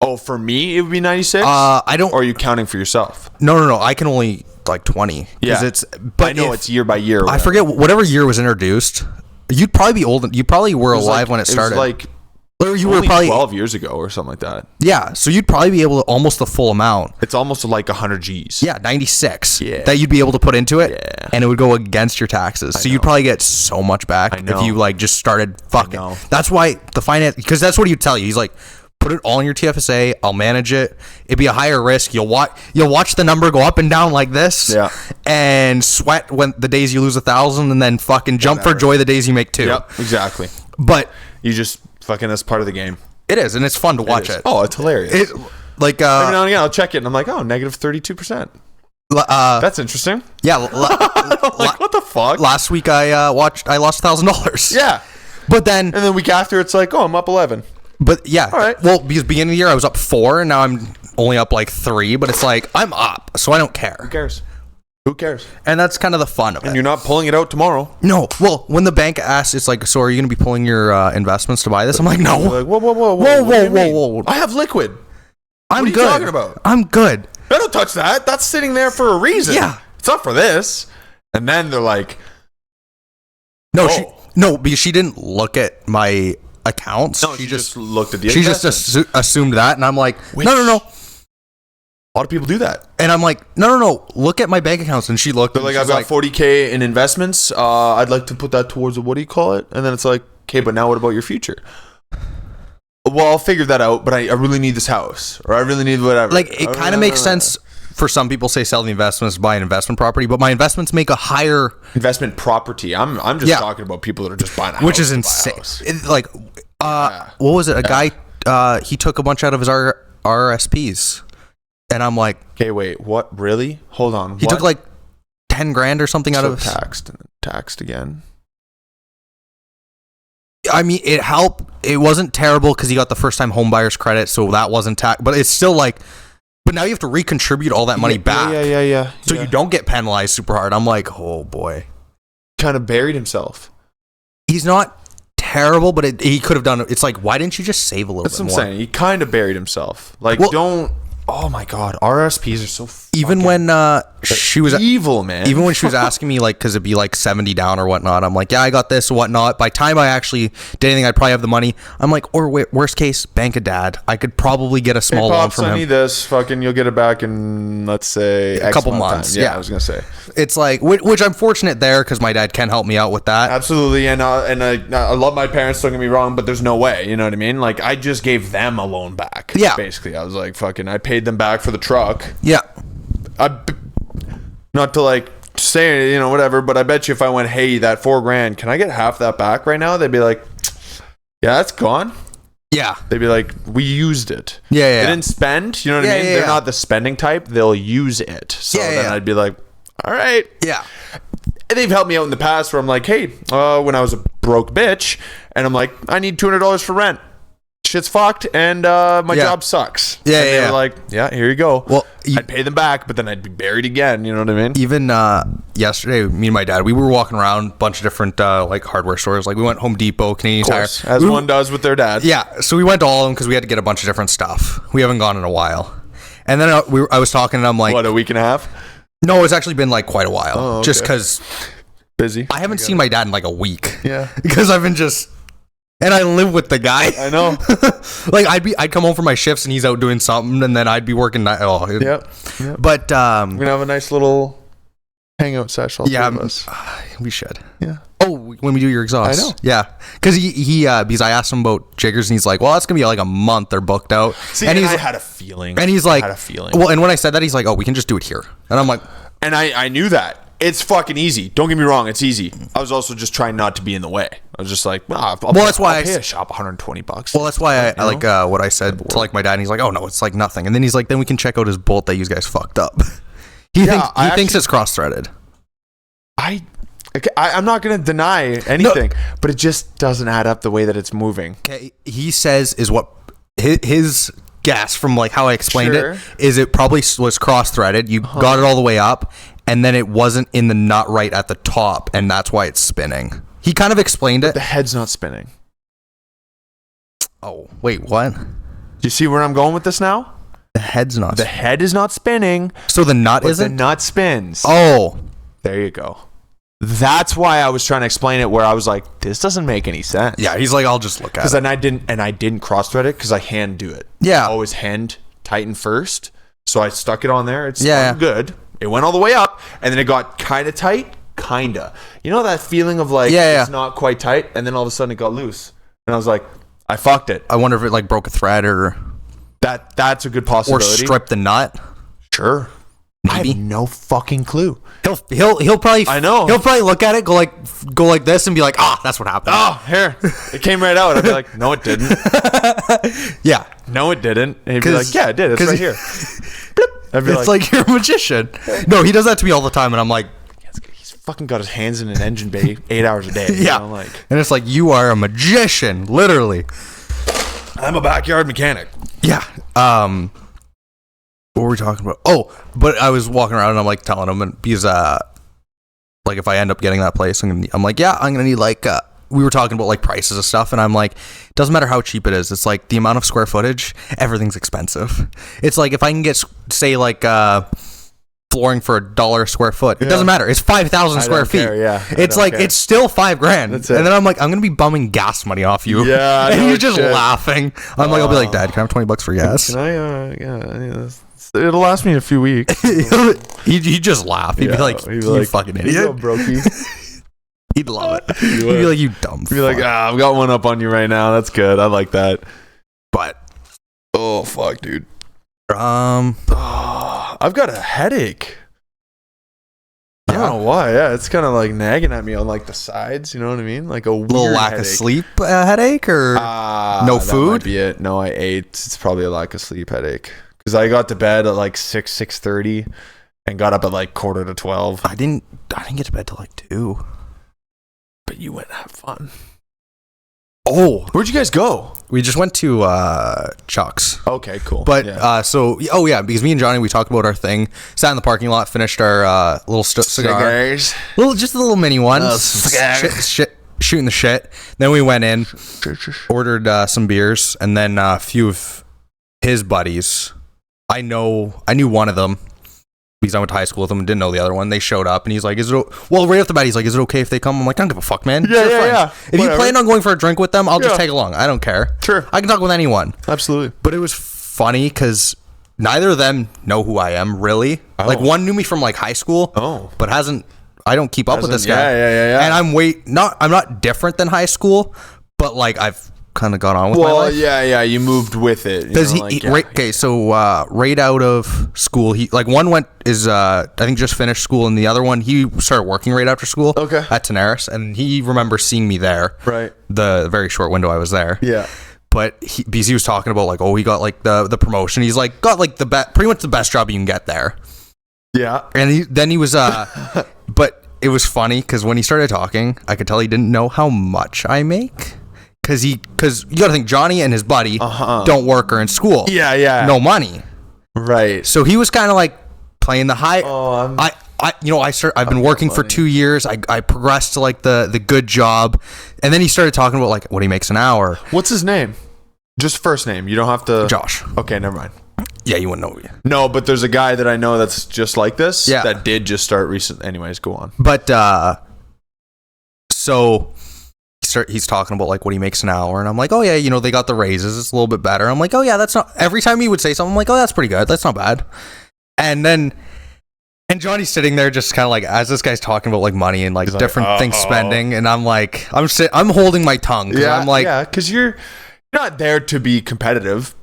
Oh, for me it would be 96. I don't. Or are you counting for yourself? No. I can only like 20. Yeah, it's. But I know it's year by year. I forget whatever year was introduced. You'd probably be old. You probably were alive when it started. It was like or you only were probably 12 years ago or something like that. Yeah, so you'd probably be able to almost the full amount. It's almost like 100 G's. Yeah, 96. Yeah. That you'd be able to put into it, Yeah. and it would go against your taxes. So you'd know. probably get so much back I know. if you like just started fucking. know. That's why the finance, because that's what he'd tell you. He's like, put it all in your TFSA. I'll manage it. It'd be a higher risk. You'll watch the number go up and down like this. Yeah. And sweat when the days you lose 1,000, and then fucking jump for Whatever. joy the days you make 2. Yep, exactly. But You just fucking, that's part of the game. it is, and it's fun to watch it. Oh, it's hilarious. It like Every now and again, I'll check it and I'm like, oh, negative 32%. That's interesting. yeah. Like, what the fuck? Last week I lost $1,000. Yeah. But then, And then the week after, it's like, oh, I'm up 11. but yeah. All right. Well, because beginning of the year I was up 4, and now I'm only up like 3. But it's like I'm up, so I don't care. Who cares? Who cares? And that's kind of the fun of it. And you're not pulling it out tomorrow. No. Well, when the bank asks, it's like, so are you going to be pulling your investments to buy this? I'm like, no. You're like, whoa. Whoa, what do you whoa, mean? whoa. I have liquid. I'm what are you good. talking about? I'm good. I don't touch that. That's sitting there for a reason. Yeah. It's not for this. And then they're like, No, Oh. because she didn't look at my accounts. no, she just looked at the she just investments. assumed that, and I'm like, Which- no. A lot of people do that. And I'm like, no. Look at my bank accounts. And she looked. They're and like, she's I've got 40K in investments. I'd like to put that towards what do you call it? And then it's like, okay, but now what about your future? Well, I'll figure that out, but I really need this house, or I really need whatever. like it kind of makes sense for some people. Say sell the investments, buy an investment property, but my investments make a higher, Investment property. I'm just Yeah. talking about people that are just buying a house. which is to buy a insane. house. Like, what was it? A guy, he took a bunch out of his RSPs, and I'm like, Okay, wait, what? Really? Hold on. he took like 10 grand or something out of. taxed again. I mean, it helped. It wasn't terrible because he got the first time home buyer's credit, so that wasn't tax. But it's still like, but now you have to recontribute all that money back. Yeah. So you don't get penalized super hard. I'm like, oh boy. kind of buried himself. He's not terrible, but he could have done it. It's like, why didn't you just save a little That's bit what I'm more? saying. He kind of buried himself. Like, Well- don't. Oh my God, RSPs are so Even when she was evil, man. even when she was asking me, like, because it'd be like 70 down or whatnot, I'm like, yeah, I got this or whatnot. By the time I actually did anything, I'd probably have the money. I'm like, or worst case, bank a dad. I could probably get a small loan Pops, from I him. need this. Fucking, you'll get it back in, let's say, A couple months, Time. yeah. I was gonna say It's like, which I'm fortunate there because my dad can help me out with that. absolutely, and I love my parents. Don't get me wrong, but there's no way. You know what I mean? Like, I just gave them a loan back. Yeah. basically, I was like, fucking, I paid them back for the truck. Yeah. Not to like say, you know, whatever, but I bet you if I went, hey, that $4,000, can I get half that back right now? They'd be like, yeah, that's gone. Yeah. They'd be like, we used it. Yeah. They didn't spend. You know what I mean? Yeah, They're yeah. not the spending type. They'll use it. So Yeah, then yeah. I'd be like, all right. Yeah. And they've helped me out in the past where I'm like, hey, when I was a broke bitch, and I'm like, I need $200 for rent. Shit's fucked, and my Yeah. job sucks. Yeah, and they yeah. were like, yeah, here you go. Well, I'd pay them back, but then I'd be buried again. You know what I mean? even yesterday, me and my dad, we were walking around a bunch of different like hardware stores. Like we went Home Depot, Canadian Of course, Tire, as We- one does with their dad. Yeah, so we went to all of them because we had to get a bunch of different stuff. We haven't gone in a while. And then I was talking, and I'm like, What, a week and a half? no, it's actually been like quite a while. Oh, okay. Just because Busy. I haven't seen my dad in like a week. Yeah. Because I've been just, and I live with the guy. I know. Like I'd come home from my shifts and he's out doing something, and then I'd be working. Yep. But We're gonna have a nice little hangout session. yeah, Three of us. we should. Yeah. Oh, when we do your exhaust. I know. Yeah, because because I asked him about jiggers, and he's like, "Well, that's gonna be like a month. They're booked out." See, and and he's I had a feeling. and he's like, I had a feeling. Well, and when I said that, he's like, "Oh, we can just do it here." And I'm like, And I knew that. It's fucking easy. Don't get me wrong, it's easy. I was also just trying not to be in the way. I was just like, that's why I'll I pay s- a shop $120. "Well, that's why I like know? what I said to like my dad." And he's like, "Oh no, it's like nothing." And then he's like, "Then we can check out his bolt that you guys fucked up." He Yeah, thinks it's cross threaded. Okay, I'm not going to deny anything, but it just doesn't add up the way that it's moving. Okay, he says is what his guess from like how I explained Sure. it is it probably was cross-threaded. You got it all the way up, and then it wasn't in the nut right at the top, and that's why it's spinning. He kind of explained it. The head's not spinning. Oh, wait, what? Do you see where I'm going with this now? The head's not. The head is not spinning, So the nut but isn't. the nut spins. Oh, There you go. That's why I was trying to explain it where I was like, this doesn't make any sense. yeah. He's like, I'll just look at Because it. then I didn't cross thread it because I hand do it. Yeah. I always hand tighten first. So I stuck it on there. It's Yeah. good. It went all the way up and then it got kind of tight. Kinda. You know that feeling of like Yeah, yeah. it's not quite tight and then all of a sudden it got loose. And I was like, I fucked it. I wonder if it like broke a thread or That's a good or possibility. stripped the nut. Sure. I Maybe. have no fucking clue. He'll probably. I know. He'll probably look at it, go like this, and be like, that's what happened. Oh, here. It came right out. I'd be like, no, it didn't. Yeah. No, it didn't. And he'd be 'Cause- like, yeah, it did. It's 'cause right here. I'd be It's like you're a magician. No, he does that to me all the time, and I'm like, he's fucking got his hands in an engine bay 8 hours a day. yeah. You know, like, And it's like you are a magician, literally. I'm a backyard mechanic. Yeah. What were we talking about? Oh, but I was walking around and I'm like telling him, and because like if I end up getting that place, I'm like, yeah, I'm gonna need like we were talking about like prices of stuff, and I'm like, doesn't matter how cheap it is. It's like the amount of square footage, everything's expensive. It's like if I can get say like flooring for $1 a square foot, it doesn't matter. It's 5,000 square feet. care, yeah. I It's don't like care. it's still $5,000. That's it. And then I'm like, I'm gonna be bumming gas money off you. Yeah, I and know you're just shit. laughing. I'm like, I'll be like, Dad, can I have $20 for gas? Can I, yeah, it'll last me a few weeks. He'd just laugh. He'd be like, you fucking "Here you idiot. go, brokey." He'd love it. He'd would. be like, you dumb Be like, fuck." I've got one up on you right now. That's good. I like that. But, Oh, fuck, dude. um, I've got a headache. I don't know why. Yeah, it's kind of like nagging at me on like the sides. You know what I mean? Like a weird little lack headache. of sleep headache or no That food? might be it. No, I ate. It's probably a lack of sleep headache because I got to bed at like 6:30 and got up at like 11:45. I didn't get to bed till like 2. But you went and have fun. Oh, Where'd you guys go? we just went to Chuck's. Okay, cool. But yeah. because me and Johnny, we talked about our thing, sat in the parking lot, finished our little cigar, Cigars. just a little mini one, cigar. shooting the shit. Then we went in, ordered some beers, and then a few of his buddies. I knew one of them because I went to high school with them and didn't know the other one. They showed up and he's like, right off the bat, he's like, is it okay if they come? I'm like, I don't give a fuck, man. Yeah, It's your yeah, friends. yeah. If you Whatever. plan on going for a drink with them, I'll just Yeah. tag along. I don't care. Sure. I can talk with anyone. Absolutely. But it was funny because neither of them know who I am, really. Oh. Like, one knew me from, like, high school. Oh. But I don't keep up with this guy. Yeah. And I'm not different than high school, but, like, I've kind of got on with my Well, life. yeah. You moved with it. Because right out of school, one I think just finished school, and the other one he started working right after school. Okay. At Tenaris, and he remembers seeing me there. Right. The very short window I was there. Yeah. But because he was talking about like, oh, he got like the promotion. He's like got like pretty much the best job you can get there. Yeah. And he was but it was funny because when he started talking, I could tell he didn't know how much I make. Because you got to think Johnny and his buddy don't work or in school. Yeah. No money. Right. So he was kind of like playing the high. Oh, I've been working for 2 years. I progressed to like the good job, and then he started talking about like what he makes an hour. What's his name? Just first name. You don't have to. Josh. Okay, never mind. Yeah, you wouldn't know. No, but there's a guy that I know that's just like this. Yeah. That did just start recently. Anyways, go on. But so he's talking about like what he makes an hour, and I'm like, oh yeah, they got the raises. It's a little bit better. I'm like, oh yeah, that's not. Every time he would say something, I'm like, oh, that's pretty good. That's not bad. And Johnny's sitting there just kind of like, as this guy's talking about like money and like different things spending, and I'm like, I'm holding my tongue. Yeah, I'm like, because you're not there to be competitive.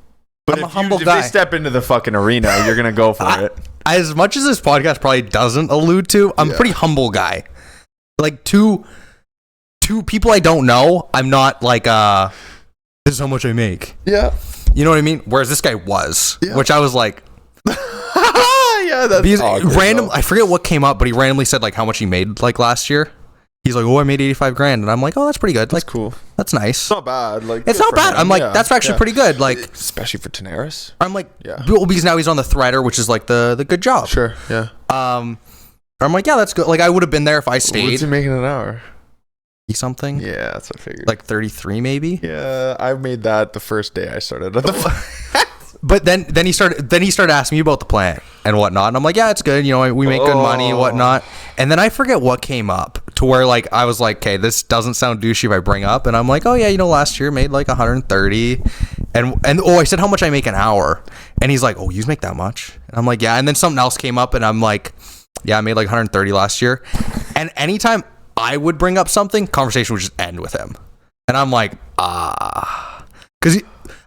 But I'm a if humble if guy. they step into the fucking arena, you're gonna go for it. As much as this podcast probably doesn't allude to, I'm a pretty humble guy. Like two people I don't know, I'm not like this is how much I make. Yeah. You know what I mean? Whereas this guy was, Yeah. which I was like, Yeah, that's because awkward, random. though. I forget what came up, but he randomly said like how much he made like last year, he's like, oh, I made 85 grand. And I'm like, oh, that's pretty good. That's Like, cool. that's nice. It's not bad. Like It's good not for bad. him. I'm like, Yeah, that's actually yeah. pretty good. Like, especially for Tanaris. I'm like, Yeah. well, because now he's on the Threader, which is like the good job. Sure. Yeah. I'm like, yeah, that's good. Like, I would have been there if I stayed. What's he making an hour? Something. Yeah, that's what I figured. Like 33 maybe. yeah, I made that the first day I started. At the But then he started asking me about the plant and whatnot, and I'm like, yeah, it's good. You know, we make good money and whatnot. And then I forget what came up to where like I was like, okay, this doesn't sound douchey if I bring up, and I'm like, oh yeah, you know, last year made like 130, and I said how much I make an hour, and he's like, oh, you make that much? And I'm like, yeah. And then something else came up, and I'm like, yeah, I made like 130 last year. And anytime I would bring up something, conversation would just end with him, and I'm like, because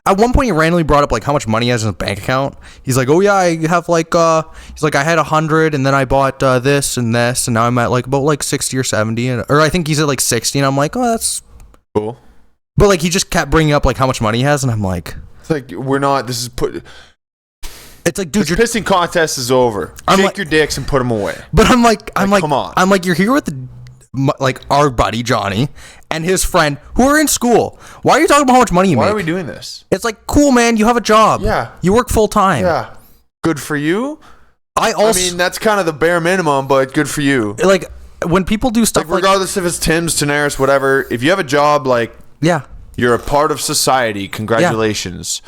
at one point he randomly brought up like how much money he has in his bank account. He's like, oh yeah, I have like he's like, I had 100 and then I bought this and this, and now I'm at like about like 60 or 70, or I think he's at like 60, and I'm like, oh, that's cool. But like he just kept bringing up like how much money he has, and I'm like, It's like we're not. This is put. it's like, dude, This pissing contest is over. I'm Shake like- your dicks and put them away. but I'm like, come on. I'm like, you're here with like our buddy Johnny and his friend who are in school. Why are you talking about how much money you Why make? are we doing this? It's like, cool, man, you have a job. Yeah. You work full time. Yeah, good for you. I I also mean, that's kind of the bare minimum, but good for you. like when people do stuff Like, regardless if it's Tim's, Tanaris, whatever. If you have a job, like yeah. you're a part of society. Congratulations.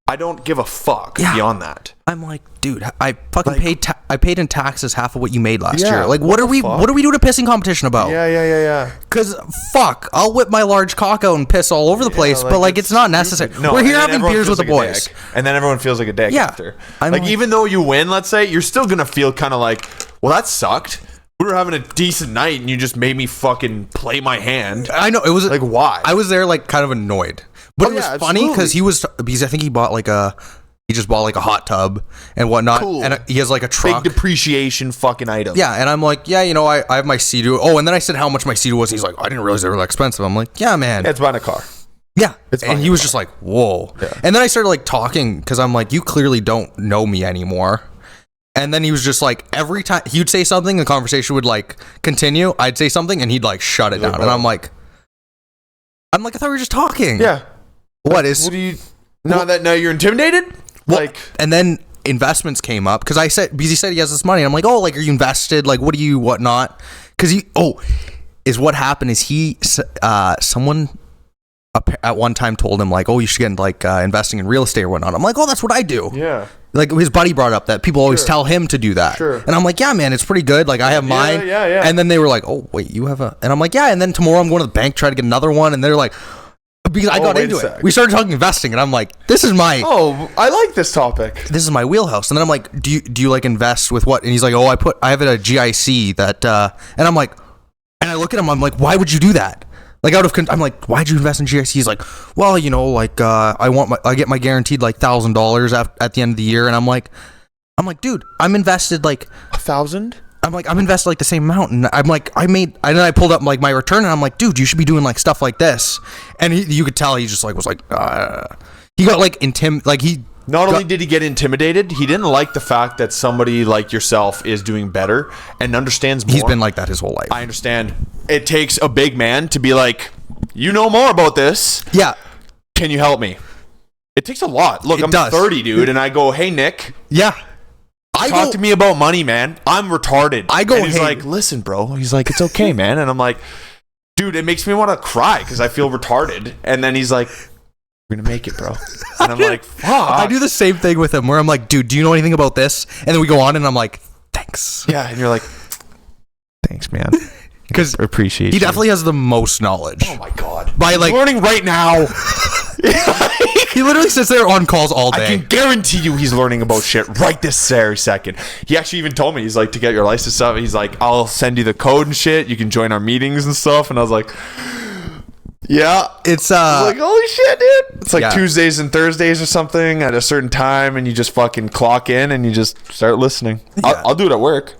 I don't give a fuck Yeah. beyond that. I'm like, dude, I fucking Like- paid in taxes half of what you made last Yeah, year. Like, what the what fuck? are we doing a pissing competition about? Yeah. Cause fuck, I'll whip my large cock out and piss all over the place, but like it's not necessary. stupid. No, We're here and then having everyone beers with feels the like a boys. dick. And then everyone feels like a dick Yeah. after. I'm Like, like- even though you win, let's say, you're still gonna feel kind of like, well, that sucked. We were having a decent night and you just made me fucking play my hand. I know it was Like, why? I was there like kind of annoyed, but Oh, it was yeah, funny because absolutely. I think he just bought like a hot tub and whatnot, Cool. and he has like a Big truck. depreciation fucking item. Yeah, and I'm like, yeah, you know, I have my Sea-Doo. Oh, and then I said how much my Sea-Doo was. He's like, I didn't realize they were that expensive. I'm like, yeah, man. It's buying a car. Yeah. It's And fine. he was just like, whoa. Yeah. And then I started like talking because I'm like, you clearly don't know me anymore. And then he was just like, every time he'd say something, the conversation would like continue. I'd say something and he'd like shut it down. And I'm like, I thought we were just talking. Yeah. What is. What do you. Now you're intimidated? Well, Like. and then investments came up because he said he has this money. And I'm like, oh, like, are you invested? Like, what do you, whatnot? Because what happened is someone at one time told him like, oh, you should get into like investing in real estate or whatnot. I'm like, oh, that's what I do. Yeah. Like his buddy brought up that people always tell him to do that. Sure. And I'm like, yeah, man, it's pretty good. Like I have mine. Yeah. And then they were like, oh, wait, you have a, and I'm like, yeah. And then tomorrow I'm going to the bank, try to get another one. And they're like, because I got wait into a it. sec. We started talking investing and I'm like, this is my I like this topic. wheelhouse. And then I'm like, do you like invest with what? And he's like, oh, I have it at GIC that, and I'm like, and I look at him, I'm like, why would you do that? Like I'm like, why'd you invest in GIC? He's like, well, you know, like, I get my guaranteed like $1,000 at the end of the year. And I'm like, dude, I'm invested like, 1,000? I'm invested like the same amount, and I'm like, and then I pulled up like my return, and I'm like, dude, you should be doing like stuff like this. And you could tell he just like was like, he got like Not only did he get intimidated, he didn't like the fact that somebody like yourself is doing better and understands more. He's been like that his whole life. I understand. It takes a big man to be like, you know more about this. Yeah, Can you help me? It takes a lot. Look, I'm does. 30, dude, and I go, hey, Nick, yeah. talk to me about money, man. I'm retarded. I go, and he's hey. like, listen, bro. He's like, it's okay, man. And I'm like, dude, it makes me want to cry because I feel retarded. And then he's like, we're going to make it, bro. And I'm like, fuck. I do the same thing with him, where I'm like, dude, do you know anything about this? And then we go on, and I'm like, thanks, Yeah, and you're like, thanks, man. because Appreciate he you. definitely has the most knowledge. Oh my god. By He's like, learning right now. he literally sits there on calls all I day. can guarantee you he's learning about shit right this very second. He actually even told me, he's like, to get your license stuff, he's like, I'll send you the code and shit. You can join our meetings and stuff. And I was like, yeah. It's I was like, holy shit, dude. It's like Yeah. Tuesdays and Thursdays or something at a certain time, and you just fucking clock in and you just start listening. Yeah. I'll do it at work.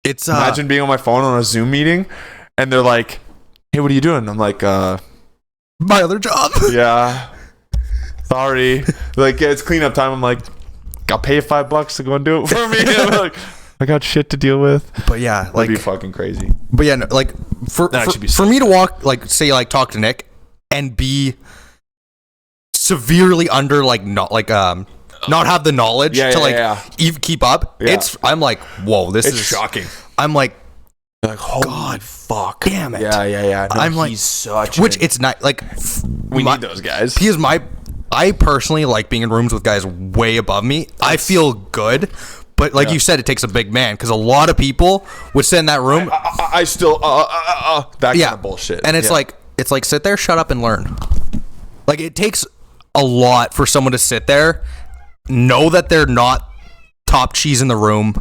it's Imagine being on my phone on a Zoom meeting and they're like, hey, what are you doing? I'm like, my other job. yeah, sorry. Like, it's cleanup time. I'm like, I'll pay you $5 to go and do it for me. And they're like I got shit to deal with. But yeah, like, That'd be fucking crazy. but yeah, no, like for me to walk, like, say, like, talk to Nick and be severely under, like, not have the knowledge to like even keep up. Yeah. I'm like, whoa, this It's is shocking. I'm like, You're like, holy fuck. damn it. Yeah. No, I'm like, he's such which an- it's not like we need those guys. Because I personally like being in rooms with guys way above me. I feel good, but like you said, it takes a big man because a lot of people would sit in that room. I still that kind of bullshit. And it's like sit there, shut up, and learn. Like, it takes a lot for someone to sit there, know that they're not top cheese in the room,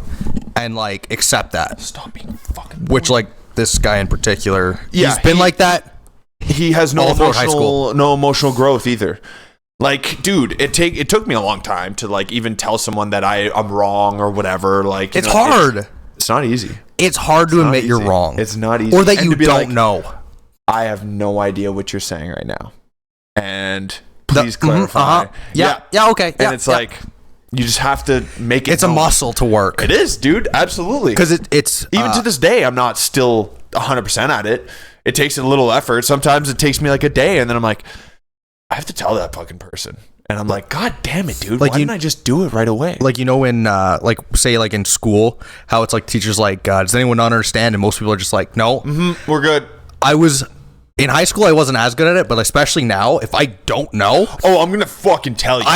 and like accept that. Stop being fucking. Which, like, this guy in particular, Yeah, he's been like that. He has no all throughout high school. emotional growth either. Like, dude, it took me a long time to like even tell someone that I'm wrong or whatever. Like, It's hard. It's not easy. It's hard to admit you're wrong. It's not easy. Or that And you to be don't like, know. I have no idea what you're saying right now. And please clarify. Yeah, okay. And it's like, you just have to make it. It's a muscle to work. It is, dude. Absolutely. Because it's Even to this day, I'm not still 100% at it. It takes a little effort. Sometimes it takes me like a day, and then I'm like, I have to tell that fucking person. And I'm like, God damn it, dude. Like, why didn't I just do it right away? like, you know, in like, say, like, in school, how it's like teachers like, does anyone not understand? And most people are just like, no. We're good. I was in high school, I wasn't as good at it, but especially now, if I don't know, Oh, I'm going to fucking tell you.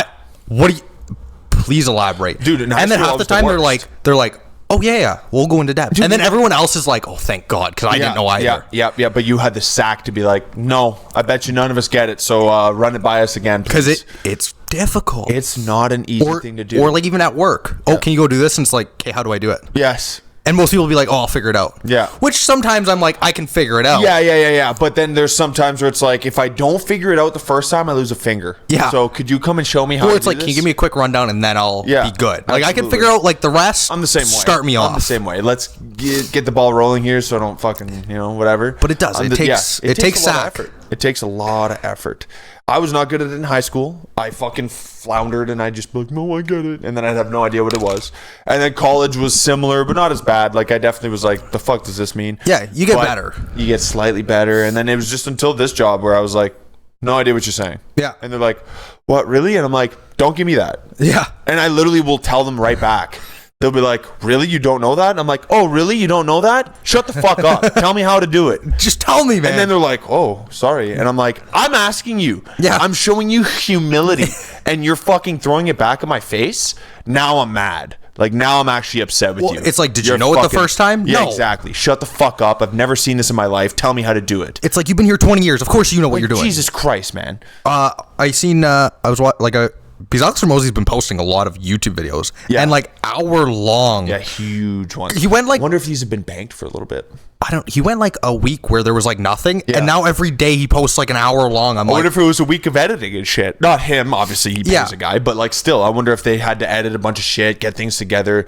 what do you, please elaborate. Dude, in high and then school, I half the was the time worst. they're like, oh yeah, we'll go into depth. And then everyone else is like, oh, thank God, because I didn't know either. Yeah. But you had the sack to be like, no, I bet you none of us get it. So run it by us again. Because it's difficult. It's not an easy thing to do. Or like even at work. Oh, can you go do this? And it's like, okay, how do I do it? Yes. And most people will be like, oh, I'll figure it out. Yeah. Which sometimes I'm like, I can figure it out. Yeah. But then there's sometimes where it's like, if I don't figure it out the first time, I lose a finger. Yeah. So could you come and show me how? Or to it's do like, this? can you give me a quick rundown and then I'll be good. Like, I can absolutely. figure out like the rest. I'm the same way. Start me off. I'm the same way. Let's get the ball rolling here, so I don't fucking whatever. But it does. It takes a lot of sack. effort. It takes a lot of effort. I was not good at it in high school. I fucking floundered, and I'd just be like, no, I get it, and then I'd have no idea what it was. And then college was similar, but not as bad. Like, I definitely was like, the fuck does this mean? Yeah, you get But better. You get slightly better, and then it was just until this job where I was like, no idea what you're saying. Yeah. And they're like, what, really? And I'm like, don't give me that. Yeah. And I literally will tell them right back. They'll be like, really? You don't know that? And I'm like, oh, really? You don't know that? Shut the fuck up. Tell me how to do it. Just tell me, man. And then they're like, oh, sorry. And I'm like, I'm asking you. Yeah. I'm showing you humility. And you're fucking throwing it back in my face. Now I'm mad. Like, now I'm actually upset with you. It's like, did you You're know it the first time? Yeah, No. exactly. Shut the fuck up. I've never seen this in my life. Tell me how to do it. It's like, you've been here 20 years. Of course you know what you're doing. Jesus Christ, man. I seen I was because Alex Hormozy's been posting a lot of YouTube videos and like hour long. Yeah, huge one. He went like, I wonder if these have been banked for a little bit. he went like a week where there was like nothing, Yeah. and now every day he posts like an hour long. I'm I like, wonder if it was a week of editing and shit. Not him, obviously, he pays Yeah. a guy, but like still, I wonder if they had to edit a bunch of shit, get things together.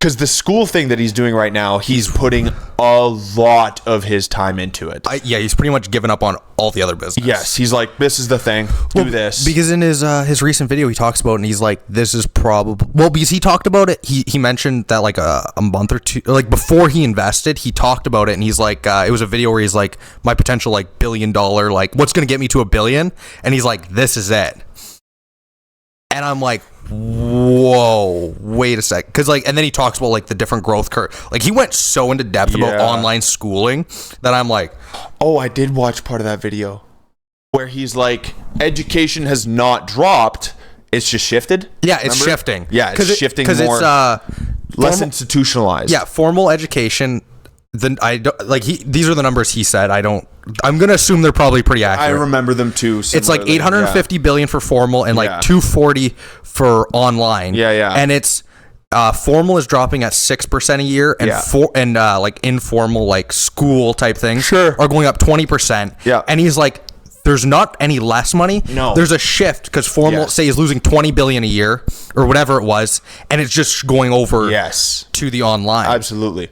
Because the school thing that he's doing right now, he's putting a lot of his time into it. he's pretty much given up on all the other business. Yes, he's like, this is the thing. Do this. Because in his recent video, he talks about it, and he's like, this is probably because he talked about it. He mentioned that like a month or two, like before he invested, he talked about it, and he's like, it was a video where he's like, my potential like $1 billion, like what's gonna get me to $1 billion, and he's like, this is it. And I'm like, whoa, wait a sec. Because like, and then he talks about like the different growth curve. Like he went so into depth about Yeah. online schooling that I'm like, Oh, I did watch part of that video where he's like, education has not dropped. It's just shifted. yeah, it's Remember? shifting. Yeah, it's shifting more. Because it's less formal- institutionalized. Yeah, formal education. Then I don't like these are the numbers he said. I'm gonna assume they're probably pretty I accurate. remember them too. It's like similarly. 850 billion for formal and like Yeah. 240 for online. Yeah. And it's formal is dropping at 6% a year, and Yeah. like informal like school type things Sure. are going up 20%. Yeah. And he's like, there's not any less money. No. There's a shift because formal Yes. say is losing 20 billion a year or whatever it was, and it's just going over Yes. to the online. Absolutely.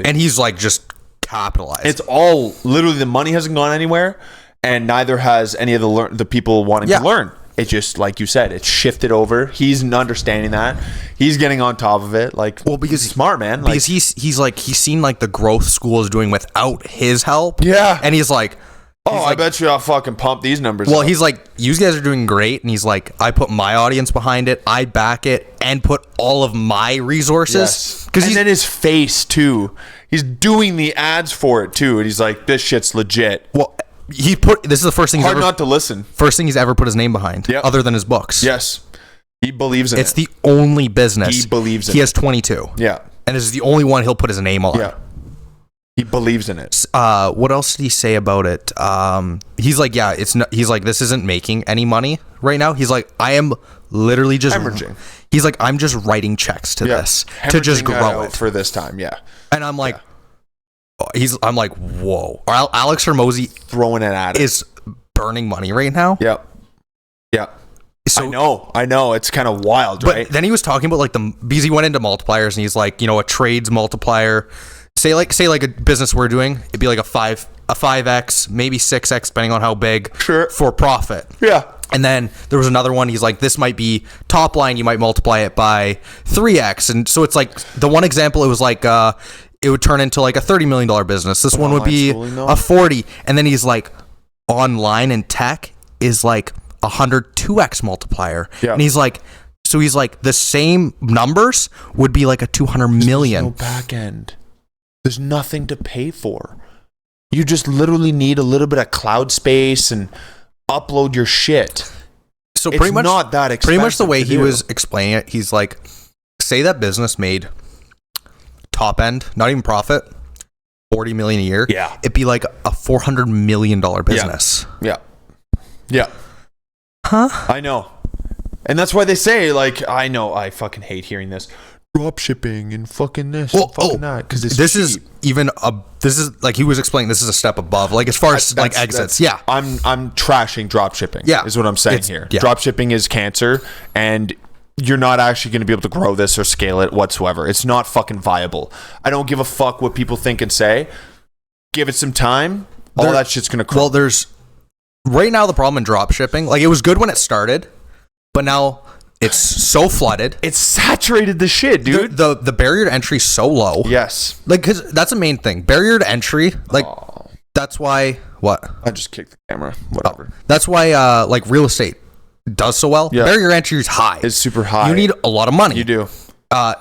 And he's like just capitalized. It's all literally the money hasn't gone anywhere, and neither has any of the people wanting to learn. it just, like you said, it's shifted over. He's understanding that. He's getting on top of it. Like, well, because he's smart, man. Like, because he's seen like the growth school is doing without his help. Yeah. And he's like, I bet you I'll fucking pump these numbers well, up. he's like, you guys are doing great. And he's like, I put my audience behind it. I back it and put all of my resources. Yes. And then his face, too. He's doing the ads for it, too. And he's like, this shit's legit. Well, this is the first thing Hard not to listen. First thing he's ever put his name behind, Yep. other than his books. Yes. He believes in it. It's the only business. He believes in He it. has 22. Yeah. And this is the only one he'll put his name on. Yeah. He believes in it. What else did he say about it? He's like, yeah, he's like, this isn't making any money right now. He's like, I am literally just hemorrhaging. He's like, I'm just writing checks to this to just grow it for this time. Yeah. And I'm like, I'm like, whoa. Alex Hormozi throwing it at it is burning money right now. Yep. Yeah. So I know. It's kind of wild, but right? Then he was talking about like because he went into multipliers and he's like, a trades multiplier. Say like a business we're doing, it'd be like a 5x, maybe 6x, depending on how big. Sure. For profit. Yeah. And then there was another one. He's like, this might be top line. You might multiply it by 3x. And so it's like the one example. It was like it would turn into like a $30 million business. This one would be a 40. And then he's like, online and tech is like 102x multiplier. Yeah. And he's like, the same numbers would be like a 200 million. There's no back end. There's nothing to pay for. You just literally need a little bit of cloud space and upload your shit. So it's not that expensive. Pretty much the way he was explaining it, he's like, say that business made top end, not even profit, 40 million a year. Yeah. It'd be like a $400 million business. Yeah. Yeah. Huh? I know. And that's why they say, like, I know, I fucking hate hearing this. Drop shipping and fucking this and fucking that. Because this is like he was explaining, this is a step above. Like as far as like exits. Yeah. I'm trashing drop shipping. Yeah. Is what I'm saying here. Yeah. Drop shipping is cancer and you're not actually going to be able to grow this or scale it whatsoever. It's not fucking viable. I don't give a fuck what people think and say. Give it some time. All that shit's going to crumble. Well, there's right now the problem in drop shipping, like it was good when it started, but now it's so flooded. It's saturated the shit, dude. The barrier to entry is so low. Yes. Like, because that's the main thing. Barrier to entry, like, that's why, what? I just kicked the camera. Whatever. That's why, like, real estate does so well. Yeah. Barrier to entry is high. It's super high. You need a lot of money. You do.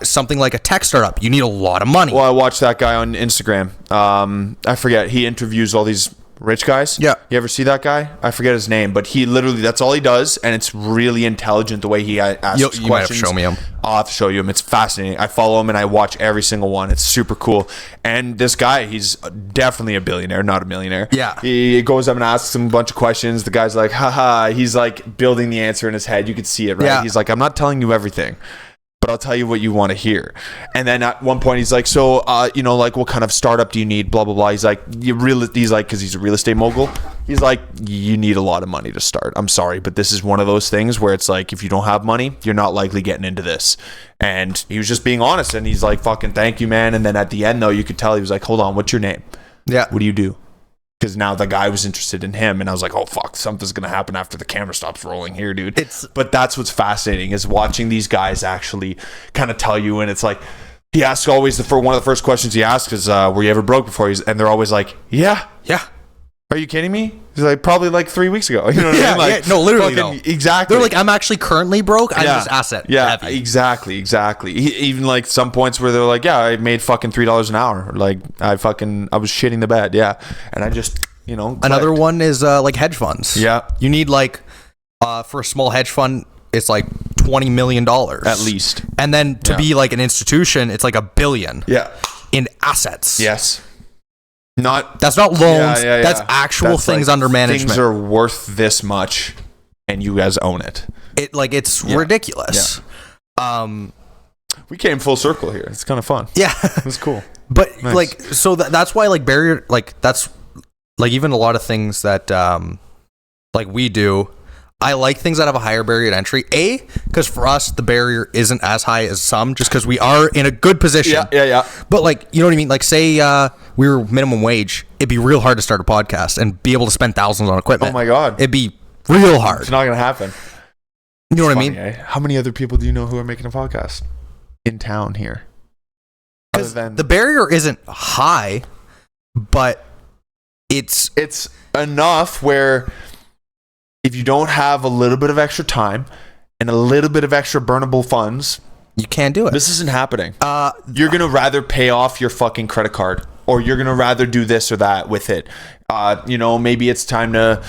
Something like a tech startup, you need a lot of money. Well, I watched that guy on Instagram. I forget. He interviews all these rich guys. Yeah. You ever see that guy? I forget his name, but he literally, that's all he does. And it's really intelligent the way he asks questions. You might have to show me him. I'll have to show you him. It's fascinating. I follow him and I watch every single one. It's super cool. And this guy, he's definitely a billionaire, not a millionaire. Yeah. He goes up and asks him a bunch of questions. The guy's like, haha. He's like building the answer in his head. You could see it, right? Yeah. He's like, I'm not telling you everything, but I'll tell you what you want to hear. And then at one point he's like, so, like what kind of startup do you need? Blah, blah, blah. He's like, cause he's a real estate mogul. He's like, you need a lot of money to start. I'm sorry, but this is one of those things where it's like, if you don't have money, you're not likely getting into this. And he was just being honest and he's like, fucking thank you, man. And then at the end though, you could tell he was like, hold on, what's your name? Yeah. What do you do? Because now the guy was interested in him and I was like, oh fuck, something's gonna happen after the camera stops rolling here, dude. But that's what's fascinating is watching these guys actually kind of tell you. And it's like, he asks always one of the first questions he asks is, were you ever broke before? And they're always like, yeah. Are you kidding me? He's like, probably like 3 weeks ago. You know what I mean? Like, no, literally no. Exactly. They're like, I'm actually currently broke. I'm just asset heavy. Exactly. Even like some points where they're like, yeah, I made fucking $3 an hour. Like I was shitting the bed. Yeah. And I just, Another one is like hedge funds. Yeah. You need like, for a small hedge fund, it's like $20 million. At least. And then to be like an institution, it's like $1 billion. Yeah. In assets. Yes. That's not loans. That's actual things like under management. Things are worth this much, and you guys own it. It's ridiculous. Yeah. We came full circle here. It's kind of fun. Yeah, it's cool. But nice. Like, so that's why like barrier, like that's like even a lot of things that like we do. I like things that have a higher barrier to entry. Because for us, the barrier isn't as high as some, just because we are in a good position. Yeah. But like, you know what I mean? Like, say we were minimum wage, it'd be real hard to start a podcast and be able to spend thousands on equipment. Oh my god, it'd be real hard. It's not gonna happen. You know what I Funny, mean? eh? How many other people do you know who are making a podcast in town here? Other Because than the barrier isn't high, but it's enough where if you don't have a little bit of extra time and a little bit of extra burnable funds, you can't do it. this isn't happening. You're gonna rather pay off your fucking credit card, or you're gonna rather do this or that with it. Maybe it's time to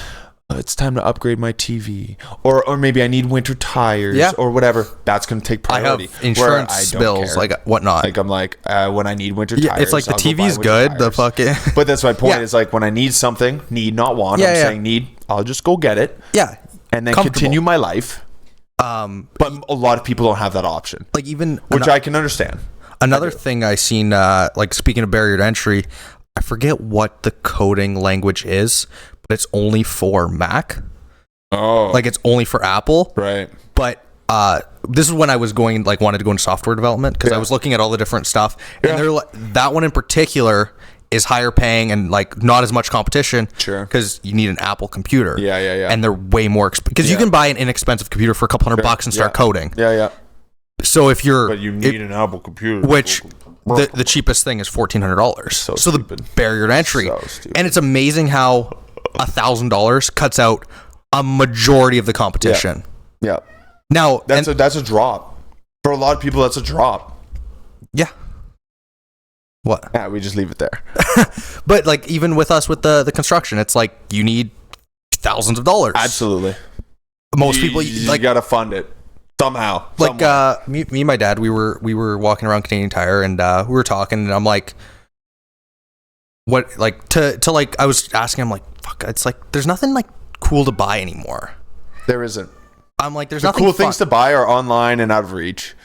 upgrade my TV, or maybe I need winter tires, or whatever. That's gonna take I priority. have insurance bills, like whatnot. Like I'm like when I need winter tires. It's like the I'll go buy TV's winter good. The tires. fucking But that's my point. Yeah. Is like when I need something, need not want. Yeah, I'm yeah. saying need. I'll just go get it yeah. and then Comfortable. continue my life. But a lot of people don't have that option, Like even which I can understand. another thing I seen, like speaking of barrier to entry, I forget what the coding language is, but it's only for Mac. Oh, Like it's only for Apple. right. But this is when I was wanted to go into software development because I was looking at all the different stuff, and they're like, that one in particular is higher paying and like not as much competition. Sure. Because you need an Apple computer. Yeah. And they're way more because you can buy an inexpensive computer for a couple $100 and start coding. Yeah. So if you're But you need an Apple computer, which the cheapest thing is $1,400. So the stupid. barrier to entry, So stupid. and it's amazing how $1,000 cuts out a majority of the competition. Yeah, Now that's a drop for a lot of people. That's a drop. yeah. What? Yeah, we just leave it there. But like even with us with the construction, it's like you need thousands of dollars. Absolutely. Most people you like gotta fund it somehow. like me and my dad. We were walking around Canadian Tire and we were talking, and I'm like, what like to like I was asking him like, fuck, it's like there's nothing like cool to buy anymore. There isn't. I'm like, there's The nothing cool fun. things to buy are online and out of reach.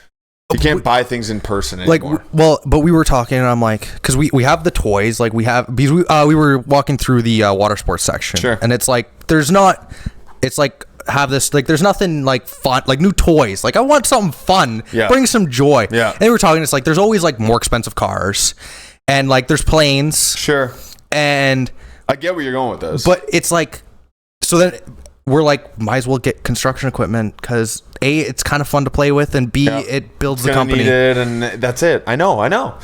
You can't buy things in person anymore. But we were talking, and I'm like, because we have the toys, like because we were walking through the water sports section, Sure. and it's like there's nothing like fun, like new toys. Like I want something fun, bring some joy. Yeah. And we were talking, it's like there's always like more expensive cars, and like there's planes, Sure. and I get where you're going with this. but it's like, so then we're like, might as well get construction equipment because A, it's kind of fun to play with, and B, it builds the gonna company. need it, and that's it. I know.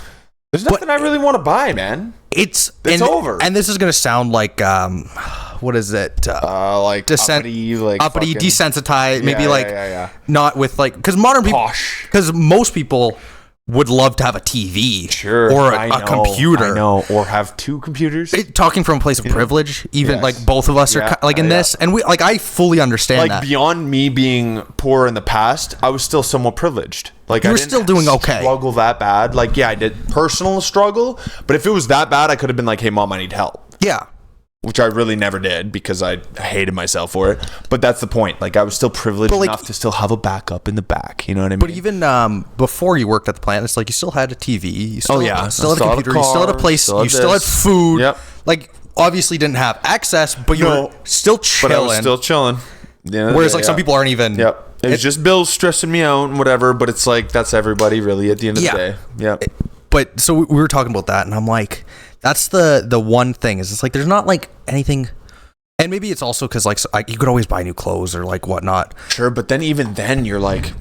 There's nothing I really want to buy, man. It's over. And this is gonna sound like what is it? Like uppity, like uppity, fucking- desensitized, maybe Yeah, like yeah. not with like because modern people, Posh. because most people would love to have a TV, Sure. or I a know, computer. I know. Or have two computers. Talking from a place of privilege, even Yes. like both of us are Yeah, like in this, and we like I fully understand Like that. beyond me being poor in the past, I was still somewhat privileged. Like You I were didn't still doing okay. Struggle that bad? Like yeah, I did personal struggle, but if it was that bad, I could have been like, "Hey, mom, I need help," Yeah. which I really never did because I hated myself for it. But that's the point. Like I was still privileged like- enough to still have a backup in the back. You know what I mean? But even before you worked at the plant, it's like you still had a TV, you still, Oh, yeah. still had Still a had a computer, you still had a car, place, still had you still had this. food. Yep. Like obviously didn't have access, but you No. were still But chilling. I was still chilling. Yeah, Whereas like some people aren't even. Yep. It was just bills stressing me out and whatever, but it's like that's everybody really at the end of Yeah. the day. Yep. But so we were talking about that, and I'm like, that's the one thing is it's like there's not like anything, and maybe it's also because like you could always buy new clothes or like whatnot. Sure, but then even then you're like,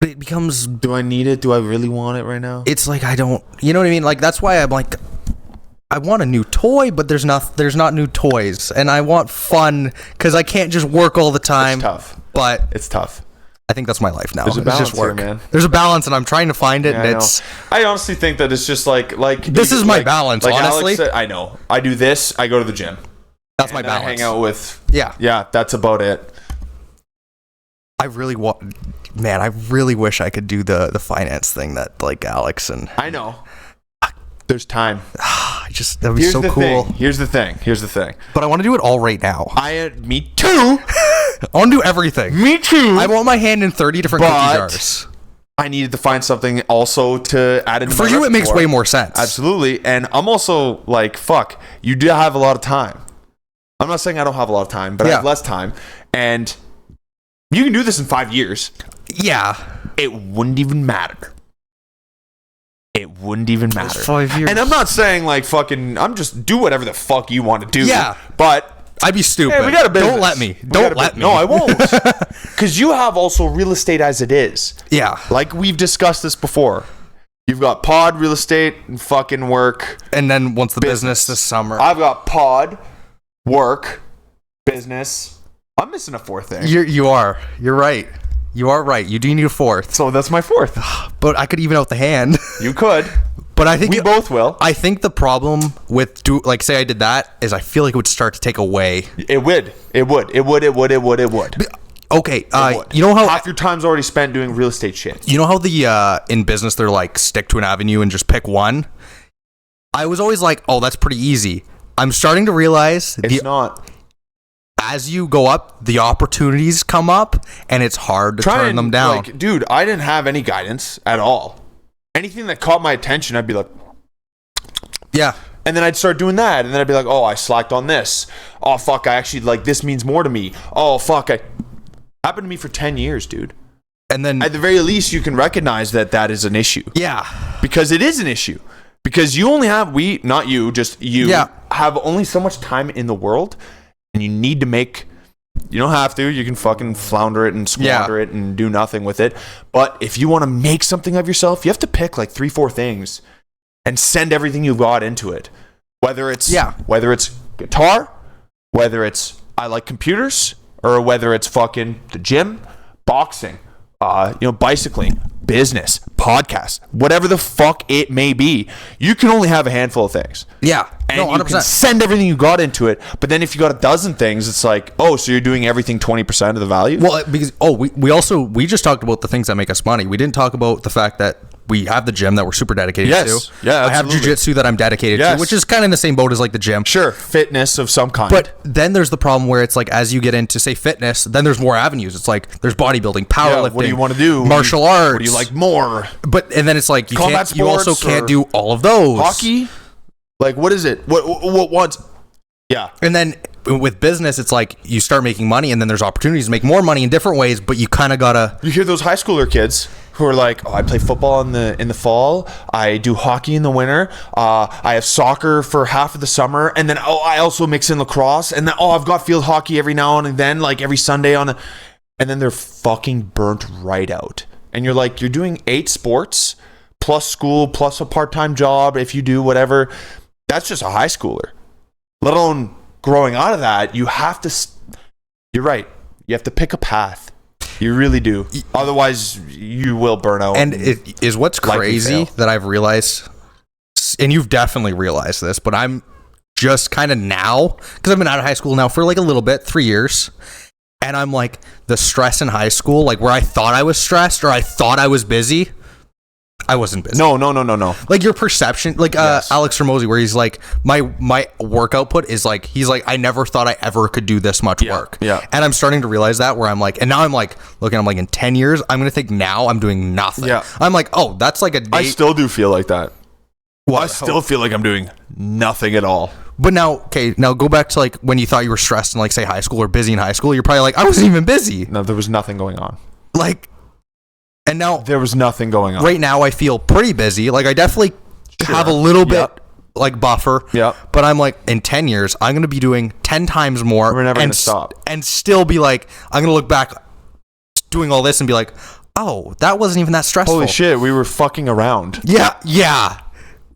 But it becomes, do I need it? Do I really want it right now? it's like I don't, you know what I mean? Like that's why I'm like, I want a new toy, but there's not new toys, and I want fun because I can't just work all the time. It's tough. But It's tough. I think that's my life now. There's a It's balance just work. here, man. There's a balance, and I'm trying to find it. Yeah, and I know. it's I honestly think that it's just like This is my balance, Alex honestly. said, I know. I do this. I go to the gym. that's my And I balance. hang out with. Yeah. Yeah, that's about it. I really want, man. I really wish I could do the finance thing that like Alex and I know. There's time. I just that'd be so cool. Here's the thing. But I want to do it all right now. Me too. I want to do everything. Me too. I want my hand in 30 different cookie But- jars. I needed to find something also to add into For my you, it makes repertoire. way more sense. Absolutely. And I'm also like, fuck, you do have a lot of time. I'm not saying I don't have a lot of time, but I have Yeah. less time. And you can do this in 5 years. Yeah. It wouldn't even matter. It wouldn't even matter. 5 years. And I'm not saying like fucking, I'm just do whatever the fuck you want to do. Yeah. But I'd be stupid. Hey, we got a business. Don't let me. We Don't got a let bu- me. No, I won't. Because you have also real estate as it is. Yeah. Like we've discussed this before. You've got pod, real estate, and fucking work. And then once the business this summer. I've got pod, work, business. I'm missing a fourth thing. You are. You're right. You are right. You do need a fourth. So that's my fourth. But I could even out the hand. You could. But I think We both will. I think the problem with say I did that is I feel like it would start to take away. It would. Okay. Would. You know how half your time's already spent doing real estate shit. You know how the in business they're like stick to an avenue and just pick one? I was always like, oh, that's pretty easy. I'm starting to realize It's not. as you go up, the opportunities come up and it's hard to turn them down. Like, dude, I didn't have any guidance at all. Anything that caught my attention, I'd be like, Yeah. and then I'd start doing that, and then I'd be like, oh, I slacked on this. Oh, fuck, I actually, like, this means more to me. Oh, fuck, happened to me for 10 years, dude. And then At the very least, you can recognize that that is an issue. yeah. Because it is an issue. Because you only have, not you, just you, Yeah. have only so much time in the world, and you need to make, you don't have to, you can fucking flounder it and squander it and do nothing with it. But if you want to make something of yourself, you have to pick like 3-4 things and send everything you've got into it. Whether it's guitar, whether it's I like computers, or whether it's fucking the gym, boxing, bicycling, business, podcast, whatever the fuck it may be. You can only have a handful of things. Yeah. And No, you can send everything you got into it. But then if you got a dozen things, it's like, oh, so you're doing everything 20% of the value? Well, because we just talked about the things that make us money. We didn't talk about the fact that we have the gym that we're super dedicated Yes. to. Yeah, I have absolutely. jujitsu that I'm dedicated to, which is kind of in the same boat as like the gym. Sure, fitness of some kind. But then there's the problem where it's like as you get into say fitness, then there's more avenues. It's like there's bodybuilding, powerlifting. What do you want to do? Martial arts. What do you like more? And then it's like you Combat can't. You also sports can't or do all of those. Hockey? Like, what is it? What wants? Yeah. And then with business, it's like you start making money, and then there's opportunities to make more money in different ways. But you kind of gotta. You hear those high schooler kids who are like, "Oh, I play football in the fall. I do hockey in the winter. I have soccer for half of the summer, and then I also mix in lacrosse. And then I've got field hockey every now and then, like every Sunday and then they're fucking burnt right out. And you're like, you're doing 8 sports plus school plus a part-time job if you do whatever. That's just a high schooler. Let alone growing out of that, you have to. You're right. You have to pick a path. You really do. Otherwise, you will burn out. And it is what's crazy that I've realized, and you've definitely realized this, but I'm just kind of now, because I've been out of high school now for like a little bit, 3 years, and I'm like, the stress in high school, like where I thought I was stressed or I thought I was busy, I wasn't busy. No. Like your perception, like Yes. Alex Ramosi, where he's like, my work output is like, he's like, I never thought I ever could do this much work. Yeah. And I'm starting to realize that where I'm like, and now I'm like, looking, I'm like, in 10 years, I'm going to think now I'm doing nothing. Yeah. I'm like, oh, that's like a day. I still do feel like that. What? I still feel like I'm doing nothing at all. But now go back to like when you thought you were stressed in like say high school or busy in high school. You're probably like, I wasn't even busy. No, there was nothing going on. Like, and now There was nothing going on. right now I feel pretty busy. Like I definitely have a little bit Yep. like buffer. Yep. But I'm like, in 10 years, I'm going to be doing 10 times more. We're never and gonna stop. And still be like, I'm going to look back doing all this and be like, oh, that wasn't even that stressful. Holy shit, we were fucking around. Yeah.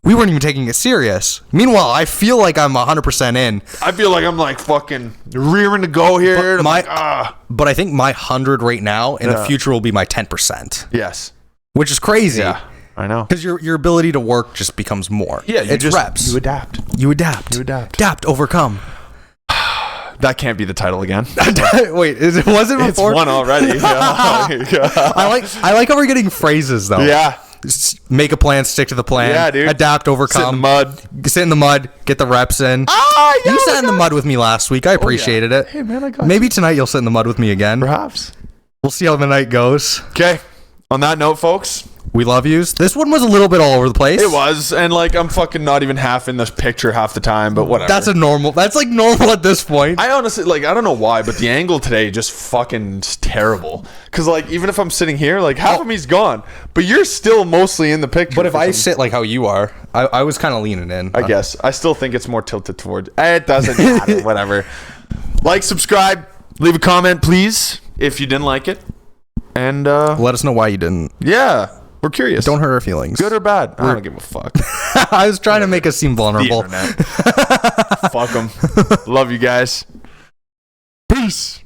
We weren't even taking it serious. Meanwhile, I feel like I'm 100% in. I feel like I'm like fucking rearing to go here. But I think my 100 right now in the future will be my 10%, Yes. which is crazy. Yeah. I know. Because your ability to work just becomes more. Yeah, it's reps. You adapt. You adapt. Adapt, overcome. That can't be the title again. Wait, was it before? It's one already. Yeah. I like how we're getting phrases though. Yeah. Make a plan, stick to the plan. Yeah, dude. Adapt, overcome. Sit in the mud. Get the reps in. Ah, yeah, You sat in the mud with me last week. I appreciated it. Hey, man, I got Maybe tonight you'll sit in the mud with me again. Perhaps. We'll see how the night goes. Okay. On that note, folks, We love yous. This one was a little bit all over the place. It was, and like I'm fucking not even half in this picture half the time, but whatever. That's like normal at this point. I honestly, like, I don't know why, but the angle today just fucking terrible. Because, like, even if I'm sitting here, like, half of me's gone, but you're still mostly in the picture. But if I sit like how you are, I was kind of leaning in. I guess. I still think it's more tilted towards. It doesn't matter, whatever. Like, subscribe, leave a comment, please, if you didn't like it. And, let us know why you didn't. Yeah. We're curious. Don't hurt our feelings. Good or bad? I don't give a fuck. I was trying to make us seem vulnerable. Fuck them. Love you guys. Peace.